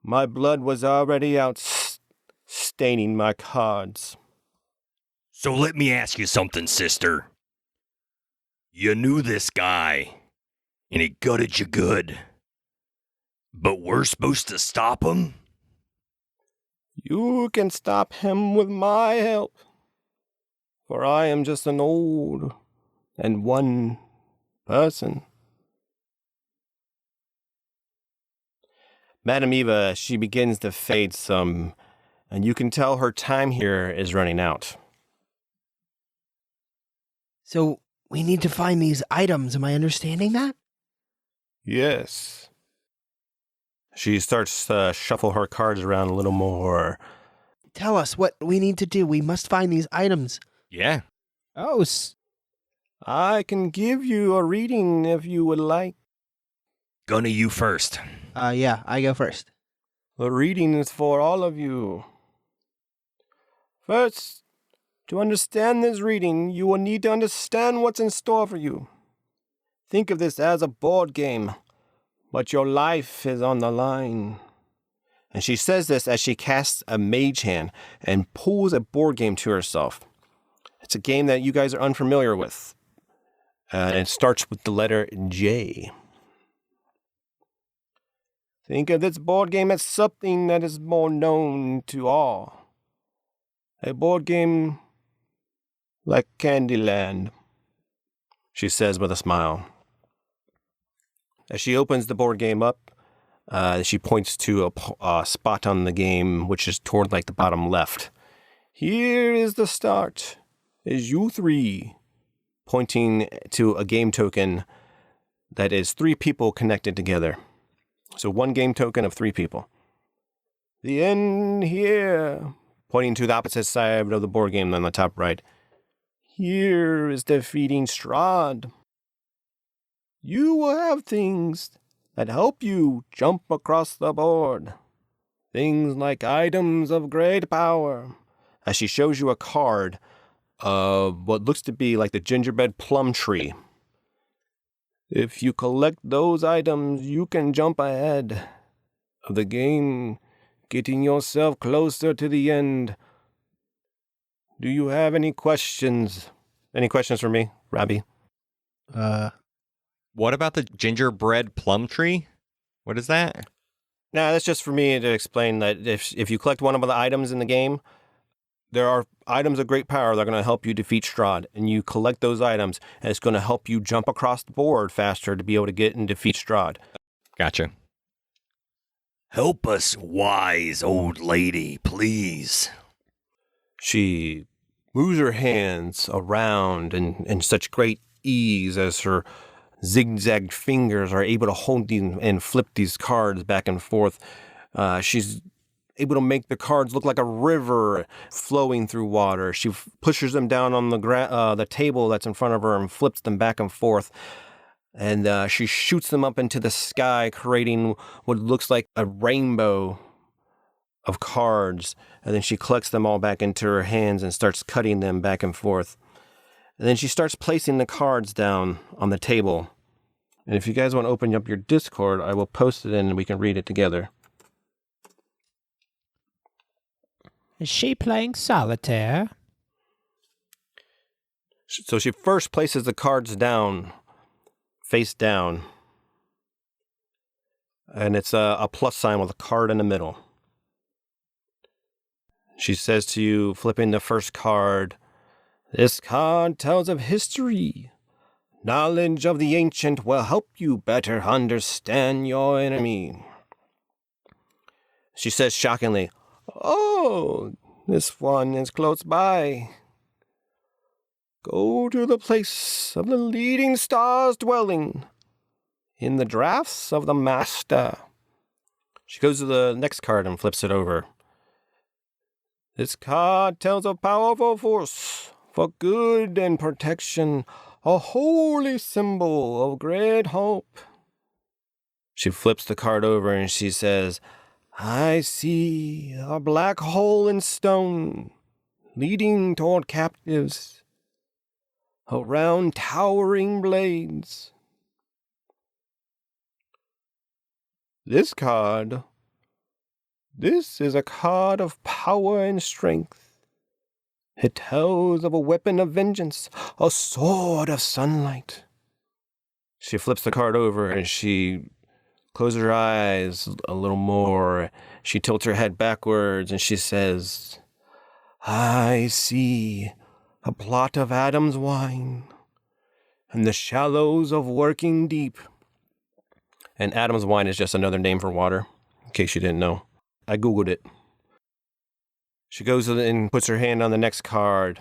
my blood was already out, staining my cards. So let me ask you something, sister. You knew this guy, and it gutted you good. But we're supposed to stop him? You can stop him with my help, for I am just an old and one person. Madame Eva, she begins to fade some, and you can tell her time here is running out. So we need to find these items. Am I understanding that? Yes. She starts to shuffle her cards around a little more. Tell us what we need to do. We must find these items. Yeah. Oh, I can give you a reading if you would like. Gunny, you first. Yeah, I go first. The reading is for all of you. First, to understand this reading, you will need to understand what's in store for you. Think of this as a board game, but your life is on the line. And she says this as she casts a mage hand and pulls a board game to herself. It's a game that you guys are unfamiliar with. And it starts with the letter J. Think of this board game as something that is more known to all. A board game like Candyland, she says with a smile. As she opens the board game up, she points to a spot on the game, which is toward like the bottom left. Here is the start. Is you three, pointing to a game token that is 3 people connected together. So 1 game token of 3 people. The end here, pointing to the opposite side of the board game on the top right. Here is defeating Strahd. You will have things that help you jump across the board. Things like items of great power. As she shows you a card of what looks to be like the gingerbread plum tree. If you collect those items, you can jump ahead of the game, getting yourself closer to the end. Do you have any questions? Any questions for me, Robbie? What about the gingerbread plum tree? What is that? Now, that's just for me to explain that if you collect one of the items in the game, there are items of great power that are going to help you defeat Strahd, and you collect those items, and it's going to help you jump across the board faster to be able to get and defeat Strahd. Gotcha. Help us, wise old lady, please. She moves her hands around in such great ease as her zigzag fingers are able to hold these and flip these cards back and forth. She's able to make the cards look like a river flowing through water. She pushes them down on the table that's in front of her and flips them back and forth. And she shoots them up into the sky, creating what looks like a rainbow of cards. And then she collects them all back into her hands and starts cutting them back and forth. And then she starts placing the cards down on the table. And if you guys want to open up your Discord, I will post it in and we can read it together. Is she playing solitaire? So she first places the cards down, face down. And it's a plus sign with a card in the middle. She says to you, flipping the first card, "This card tells of history. Knowledge of the ancient will help you better understand your enemy." She says shockingly, "Oh, this one is close by. Go to the place of the leading star's dwelling, in the drafts of the master." She goes to the next card and flips it over. "This card tells of powerful force, for good and protection, a holy symbol of great hope." She flips the card over and she says, "I see a black hole in stone, leading toward captives, around towering blades. This is a card of power and strength. It tells of a weapon of vengeance, a sword of sunlight." She flips the card over and she closes her eyes a little more. She tilts her head backwards and she says, "I see a plot of Adam's wine and the shallows of working deep." And Adam's wine is just another name for water, in case you didn't know. I Googled it. She goes and puts her hand on the next card.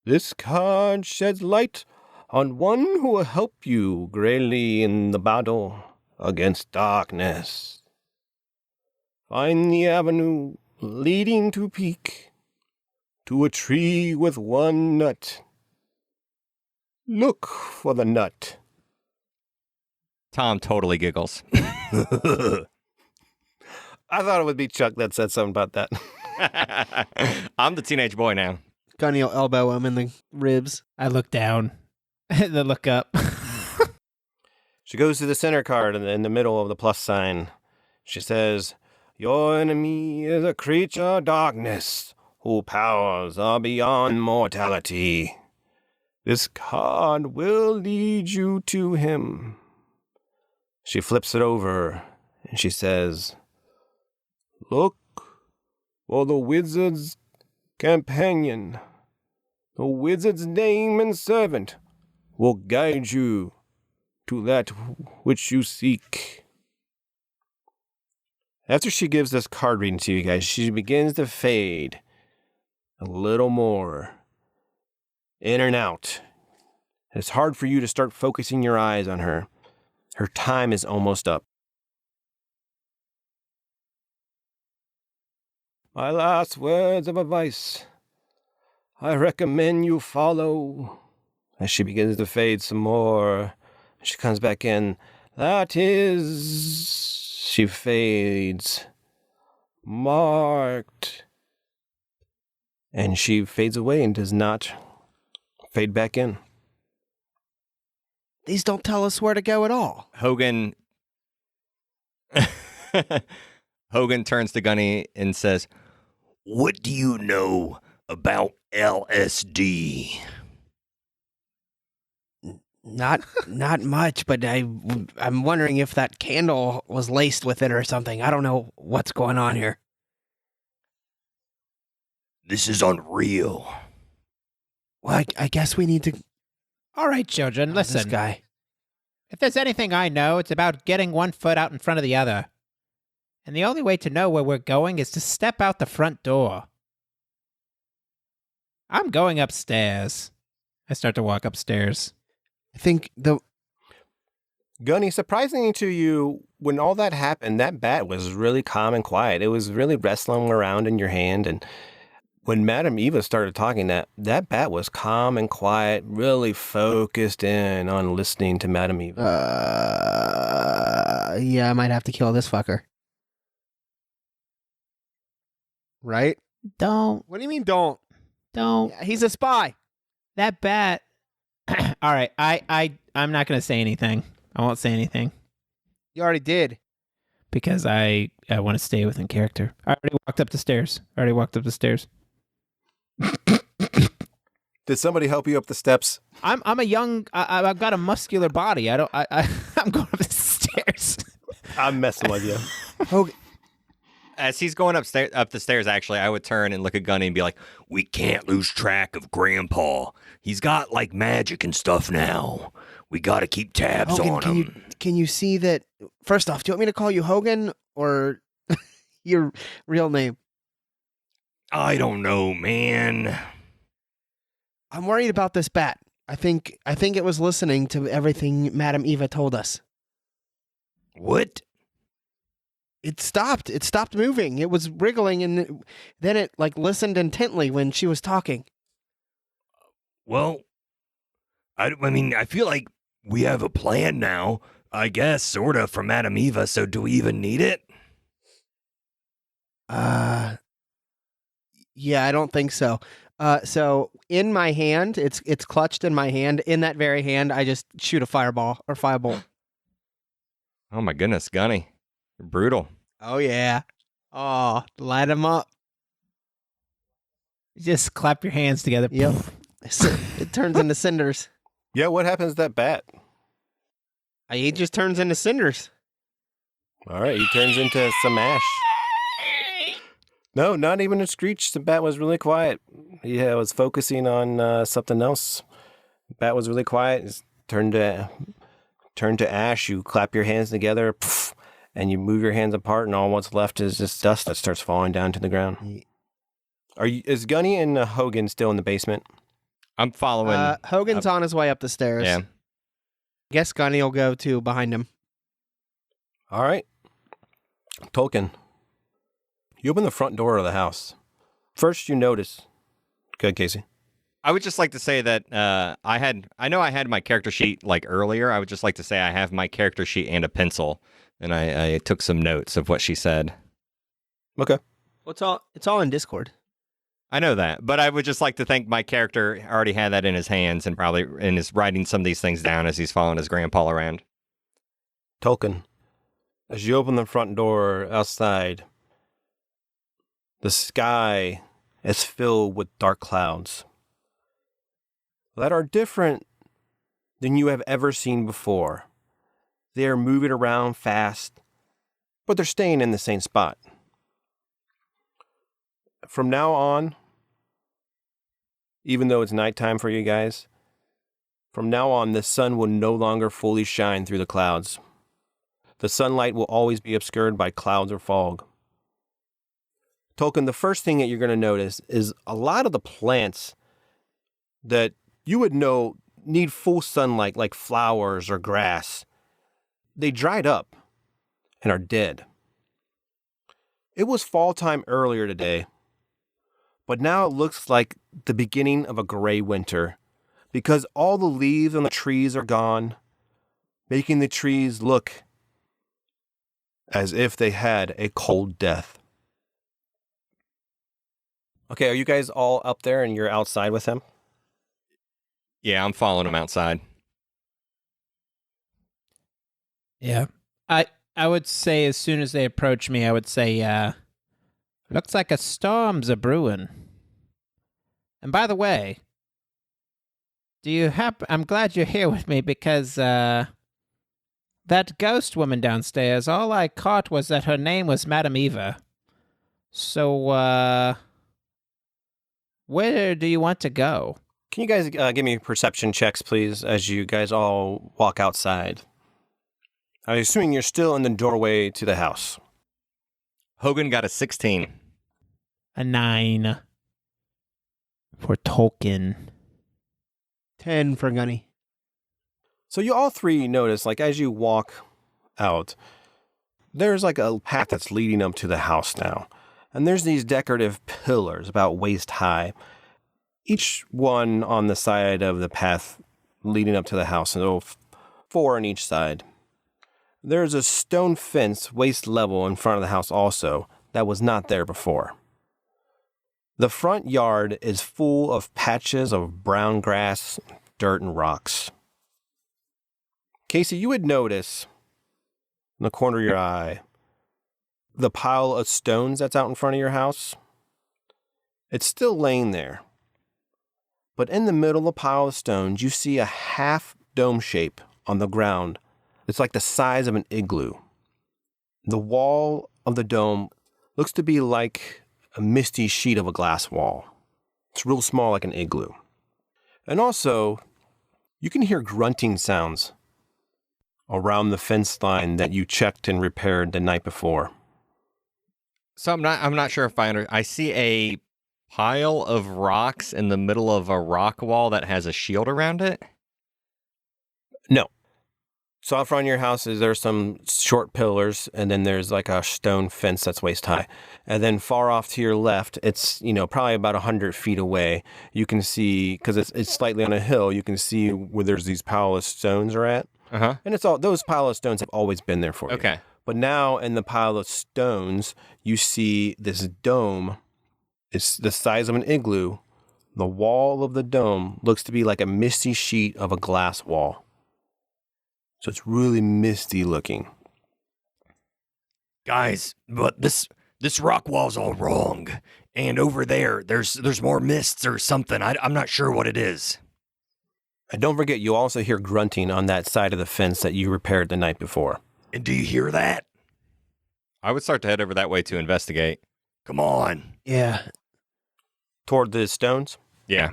"This card sheds light on one who will help you greatly in the battle against darkness. Find the avenue leading to peak, to a tree with one nut. Look for the nut." Tom totally giggles. I thought it would be Chuck that said something about that. I'm the teenage boy now. Gunny will elbow him in the ribs. I look down, then look up. She goes to the center card in the middle of the plus sign. She says, "Your enemy is a creature of darkness, whose powers are beyond mortality. This card will lead you to him." She flips it over and she says, "Look for the wizard's companion. The wizard's name and servant will guide you to that which you seek." After she gives this card reading to you guys, she begins to fade a little more, in and out. It's hard for you to start focusing your eyes on her. Her time is almost up. "My last words of advice. I recommend you follow." As she begins to fade some more, she comes back in. "That is," she fades, "marked." And she fades away and does not fade back in. These don't tell us where to go at all. Hogan turns to Gunny and says, What do you know about LSD? Not much, but I'm wondering if that candle was laced with it or something. I don't know what's going on here. This is unreal. Well, I guess we need to. All right, children, listen. This guy. If there's anything I know, it's about getting one foot out in front of the other. And the only way to know where we're going is to step out the front door. I'm going upstairs. I start to walk upstairs. I think Gunny, surprisingly to you, when all that happened, that bat was really calm and quiet. It was really wrestling around in your hand. And when Madame Eva started talking, that bat was calm and quiet, really focused in on listening to Madame Eva. Yeah, I might have to kill this fucker. Right? Don't. What do you mean don't? Yeah, he's a spy. That bat. All right, I'm not going to say anything. I won't say anything. You already did. Because I want to stay within character. I already walked up the stairs. Did somebody help you up the steps? I'm a young. I've got a muscular body. I'm going up the stairs. I'm messing with you. Hogan. As he's going up the stairs, actually, I would turn and look at Gunny and be like, We can't lose track of Grandpa. He's got, like, magic and stuff now. We gotta keep tabs Hogan, on him. Can you see that? First off, do you want me to call you Hogan or your real name? I don't know, man. I'm worried about this bat. I think it was listening to everything Madame Eva told us. What? It stopped. It stopped moving. It was wriggling, and then it listened intently when she was talking. Well, I mean, I feel like we have a plan now, I guess, sort of, from Madame Eva, so do we even need it? Yeah, I don't think so. So in my hand, it's clutched in my hand. In that very hand, I just shoot a fireball or firebolt. oh my goodness, Gunny. You're brutal. Oh yeah. Oh, light him up. Just clap your hands together. Yep. It turns into cinders. Yeah, what happens to that bat? He just turns into cinders. All right, he turns into some ash. No, not even a screech. The bat was really quiet. He was focusing on something else. The bat was really quiet. It's turned to ash. You clap your hands together, poof, and you move your hands apart, and all what's left is just dust that starts falling down to the ground. Is Gunny and Hogan still in the basement? I'm following. Hogan's on his way up the stairs. Yeah. Guess Gunny will go too behind him. All right. Tolkien, you open the front door of the house. First, you notice. Go ahead, Casey. I would just like to say that I know I had my character sheet earlier. I would just like to say I have my character sheet and a pencil, and I took some notes of what she said. Okay. Well, it's all in Discord. I know that, but I would just like to think my character already had that in his hands and is writing some of these things down as he's following his grandpa around. Tolkien, as you open the front door outside, the sky is filled with dark clouds that are different than you have ever seen before. They are moving around fast, but they're staying in the same spot. From now on, even though it's nighttime for you guys, from now on, the sun will no longer fully shine through the clouds. The sunlight will always be obscured by clouds or fog. Tolkien, the first thing that you're going to notice is a lot of the plants that you would know need full sunlight, like flowers or grass. They dried up and are dead. It was fall time earlier today, but now it looks like the beginning of a gray winter because all the leaves on the trees are gone, making the trees look as if they had a cold death. Okay, are you guys all up there and you're outside with him? Yeah, I'm following him outside. Yeah. I would say as soon as they approach me, I would say, looks like a storm's a brewing. And by the way, I'm glad you're here with me because that ghost woman downstairs, all I caught was that her name was Madame Eva. So, where do you want to go? Can you guys give me perception checks, please, as you guys all walk outside? I'm assuming you're still in the doorway to the house. Hogan got a 16. A 9 for Tolkien. 10 for Gunny. So you all three notice, like, as you walk out, there's like a path that's leading up to the house now. And there's these decorative pillars about waist high, each one on the side of the path leading up to the house, and 4 on each side. There's a stone fence waist level in front of the house also that was not there before. The front yard is full of patches of brown grass, dirt, and rocks. Casey, you would notice in the corner of your eye the pile of stones that's out in front of your house. It's still laying there. But in the middle of the pile of stones, you see a half dome shape on the ground. It's like the size of an igloo. The wall of the dome looks to be like a misty sheet of a glass wall. It's real small, like an igloo. And also, you can hear grunting sounds around the fence line that you checked and repaired the night before. So I'm not sure if I see a pile of rocks in the middle of a rock wall that has a shield around it. No. So out front of your house there's some short pillars, and then there's like a stone fence that's waist high. And then far off to your left, it's, probably about 100 feet away. You can see, because it's slightly on a hill, you can see where there's these pile of stones are at. Uh-huh. And those pile of stones have always been there for you. Okay. But now in the pile of stones, you see this dome. It's the size of an igloo. The wall of the dome looks to be like a misty sheet of a glass wall. So it's really misty looking. Guys, but this rock wall's all wrong. And over there's more mists or something. I'm not sure what it is. And don't forget, you also hear grunting on that side of the fence that you repaired the night before. And do you hear that? I would start to head over that way to investigate. Come on. Yeah. Toward the stones? Yeah.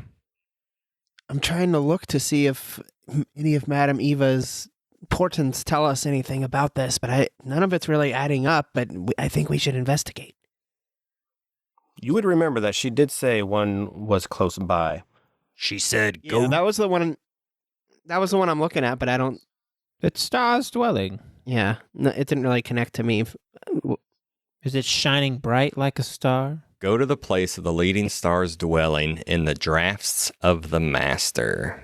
I'm trying to look to see if any of Madame Eva's portents tell us anything about this, but none of it's really adding up, but I think we should investigate. You would remember that she did say one was close by. She said, go. Yeah, that was the one I'm looking at, but I don't... It's Star's dwelling. Yeah, no, it didn't really connect to me. Is it shining bright like a star? Go to the place of the leading star's dwelling in the drafts of the master.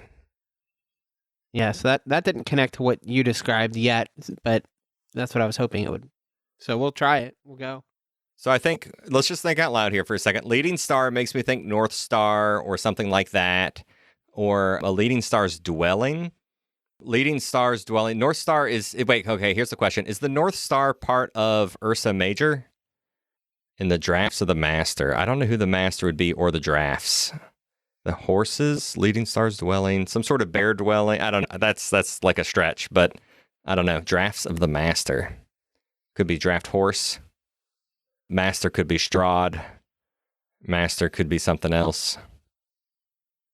Yeah, so that didn't connect to what you described yet, but that's what I was hoping it would. So we'll try it. We'll go. So I think, let's just think out loud here for a second. Leading star makes me think North Star or something like that, or a leading star's dwelling. Leading star's dwelling. North Star is, wait, okay, here's the question. Is the North Star part of Ursa Major? In the drafts of the master. I don't know who the master would be or the drafts. The horses, leading star's dwelling, some sort of bear dwelling. I don't know. That's like a stretch, but I don't know. Drafts of the master. Could be draft horse. Master could be Strahd. Master could be something else.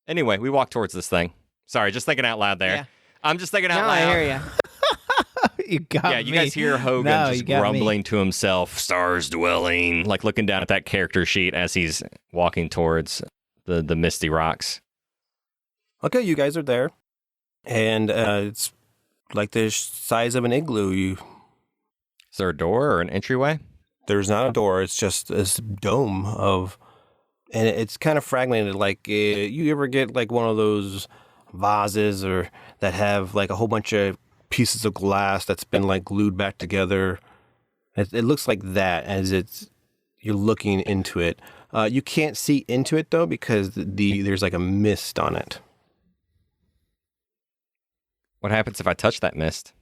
Anyway, we walk towards this thing. Sorry, just thinking out loud there. Yeah. I'm just thinking out No, loud. I hear you. You got Yeah, you guys hear Hogan just grumbling to himself, star's dwelling, like looking down at that character sheet as he's walking towards the misty rocks. Okay, you guys are there. And it's like the size of an igloo. Is there a door or an entryway? There's not a door. It's just this dome of... And it's kind of fragmented. Like, you ever get like one of those vases or that have like a whole bunch of pieces of glass that's been like glued back together? It looks like that as you're looking into it. You can't see into it though because there's like a mist on it. What happens if I touch that mist?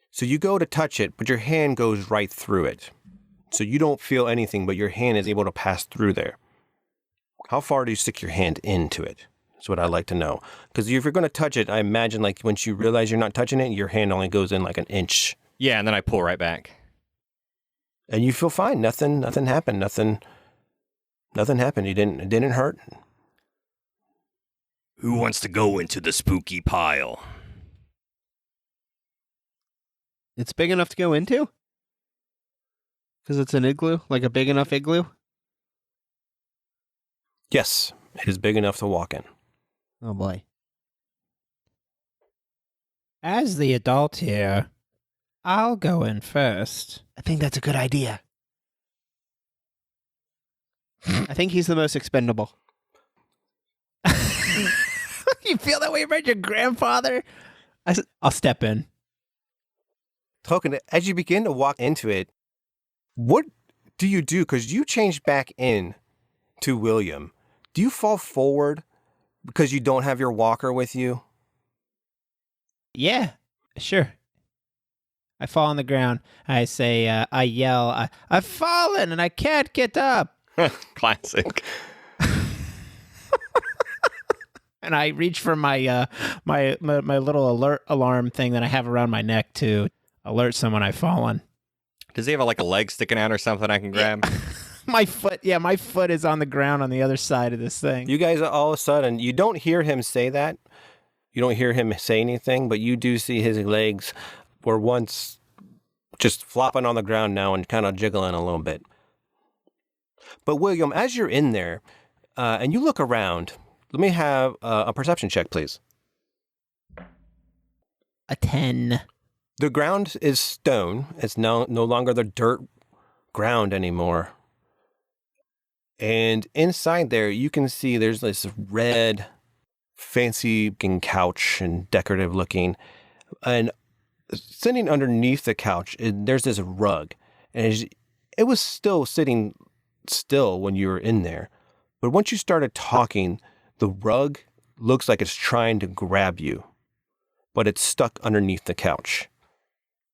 So you go to touch it, but your hand goes right through it. So you don't feel anything, but your hand is able to pass through there. How far do you stick your hand into it? Is what I like to know. Because if you're going to touch it, I imagine like once you realize you're not touching it, your hand only goes in like an inch. Yeah, and then I pull right back. And you feel fine. Nothing happened. Nothing happened. It didn't hurt. Who wants to go into the spooky pile? It's big enough to go into? Because it's an igloo? Like a big enough igloo? Yes, it is big enough to walk in. Oh, boy. As the adult here, I'll go in first. I think that's a good idea. I think he's the most expendable. You feel that way about your grandfather? I'll step in. Tolkien, as you begin to walk into it, what do you do? Because you changed back in to William. Do you fall forward because you don't have your walker with you? Yeah, sure. I fall on the ground. I say, I yell, I've fallen and I can't get up. Classic. And I reach for my my little alert alarm thing that I have around my neck to alert someone I've fallen. Does he have like a leg sticking out or something I can grab? My foot is on the ground on the other side of this thing. You guys, all of a sudden, you don't hear him say that. You don't hear him say anything, but you do see his legs were once just flopping on the ground now and kind of jiggling a little bit. But William, as you're in there and you look around, let me have a perception check, please. A 10. The ground is stone. It's no longer the dirt ground anymore. And inside there, you can see there's this red, fancy-looking couch and decorative looking. And sitting underneath the couch, there's this rug. And it was still sitting still when you were in there. But once you started talking, the rug looks like it's trying to grab you. But it's stuck underneath the couch.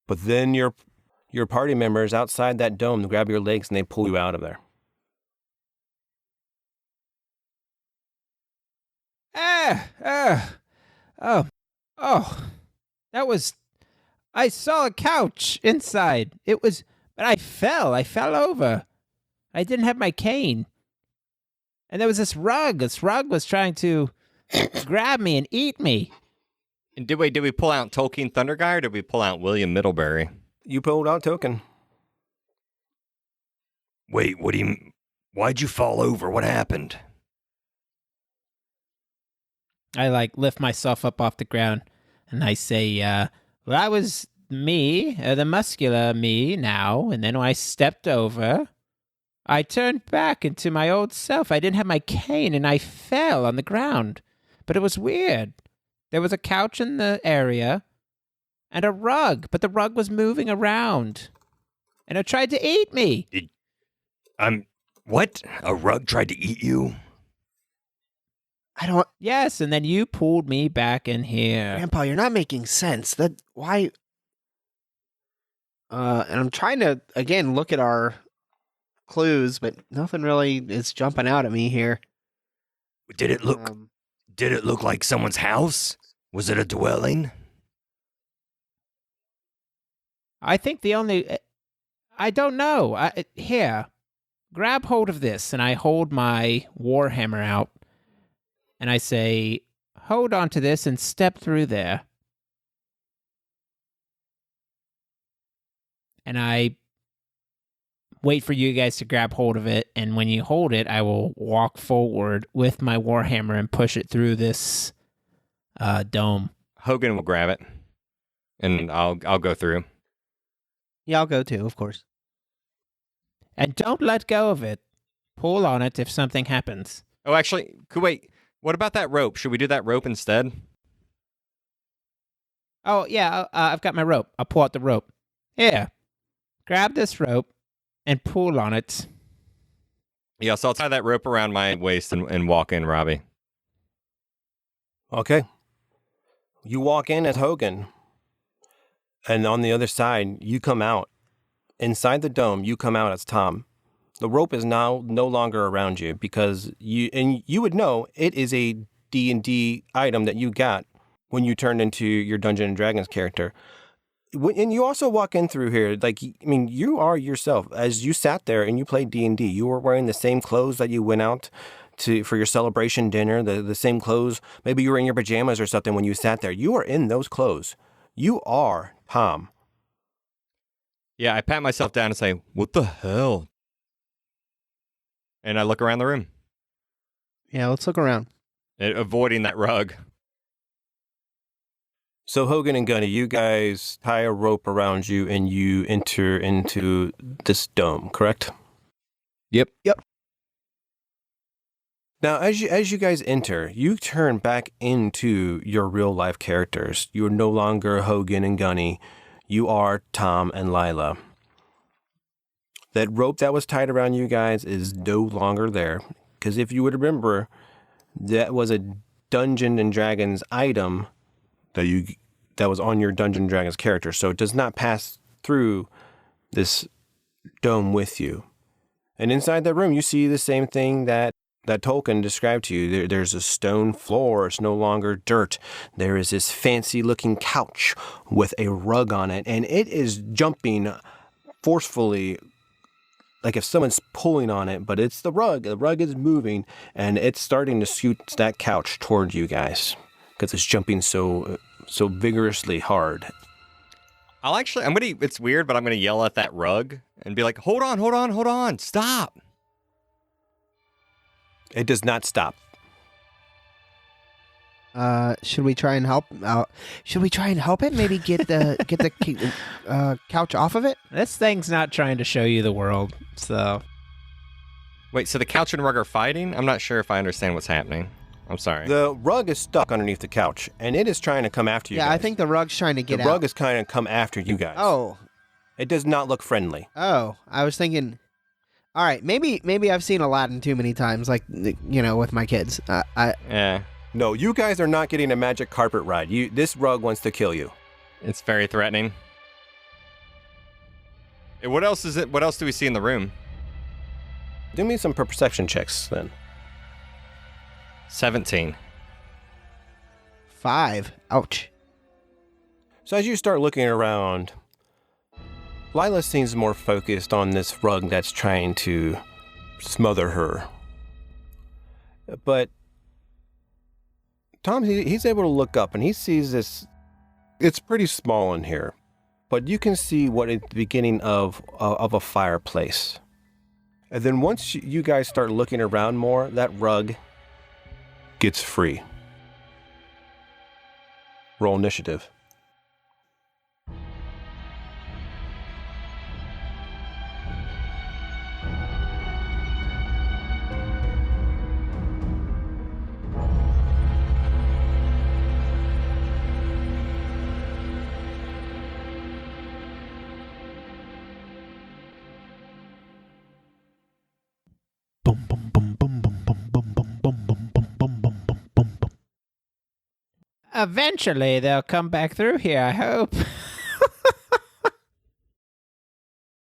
But then your party members outside that dome grab your legs and they pull you out of there. That was, I saw a couch inside. But I fell over. I didn't have my cane. And there was this rug. This rug was trying to grab me and eat me. And did we pull out Tolkien Thunder Guy or did we pull out William Middlebury? You pulled out Token. Wait, why'd you fall over? What happened? I lift myself up off the ground and I say, well, I was me, the muscular me now. And then when I stepped over, I turned back into my old self. I didn't have my cane and I fell on the ground. But it was weird. There was a couch in the area and a rug, but the rug was moving around. And it tried to eat me. What? A rug tried to eat you? I don't... Yes, and then you pulled me back in here. Grandpa, you're not making sense. Why... and I'm trying to, again, look at our clues, but nothing really is jumping out at me here. Did it look like someone's house? Was it a dwelling? I think I don't know. Here, grab hold of this, and I hold my warhammer out, and I say, hold on to this and step through there. And I wait for you guys to grab hold of it, and when you hold it, I will walk forward with my warhammer and push it through this dome. Hogan will grab it, and I'll go through. Yeah, I'll go too, of course. And don't let go of it. Pull on it if something happens. Oh, actually, wait. What about that rope? Should we do that rope instead? Oh, yeah, I've got my rope. I'll pull out the rope. Here, grab this rope and pull on it. Yeah, so I'll tie that rope around my waist and walk in, Robbie. Okay. You walk in as Hogan. And on the other side, you come out. Inside the dome, you come out as Tom. The rope is now no longer around you because you would know it is a D&D item that you got when you turned into your Dungeons and Dragons character. And you also walk in through here, like, I mean, you are yourself. As you sat there and you played D&D, you were wearing the same clothes that you went out for your celebration dinner, the same clothes. Maybe you were in your pajamas or something when you sat there. You are in those clothes. You are Tom. Yeah, I pat myself down and say, "What the hell?" And I look around the room, Yeah, let's look around. avoiding that rug. So Hogan and Gunny, you guys tie a rope around you and you enter into this dome, correct? Yep. Now, as you guys enter, you turn back into your real life characters. You are no longer Hogan and Gunny. You are Tom and Lila. That rope that was tied around you guys is no longer there. Because if you would remember, that was a Dungeons and Dragons item that was on your Dungeons and Dragons character. So it does not pass through this dome with you. And inside that room, you see the same thing that Tolkien described to you. There's a stone floor. It's no longer dirt. There is this fancy-looking couch with a rug on it, and it is jumping forcefully, like if someone's pulling on it, but it's the rug. The rug is moving, and it's starting to scoot that couch toward you guys because it's jumping so vigorously hard. It's weird, but I'm going to yell at that rug and be like, hold on, stop. It does not stop. Should we try and help out? Should we try and help it? Maybe get the couch off of it? This thing's not trying to show you the world, so... Wait, so the couch and rug are fighting? I'm not sure if I understand what's happening. I'm sorry. The rug is stuck underneath the couch, and it is trying to come after you guys. I think the rug's trying to get out. The rug is kind of come after you guys. Oh. It does not look friendly. Oh, I was thinking... All right, maybe I've seen Aladdin too many times, like, with my kids. Yeah. No, you guys are not getting a magic carpet ride. This rug wants to kill you. It's very threatening. What else is it? What else do we see in the room? Do me some perception checks then. 17. 5. Ouch. So as you start looking around, Lila seems more focused on this rug that's trying to smother her. But Tom, he's able to look up and he sees this. It's pretty small in here, but you can see what is the beginning of a fireplace. And then once you guys start looking around more, that rug gets free. Roll initiative. Eventually, they'll come back through here, I hope.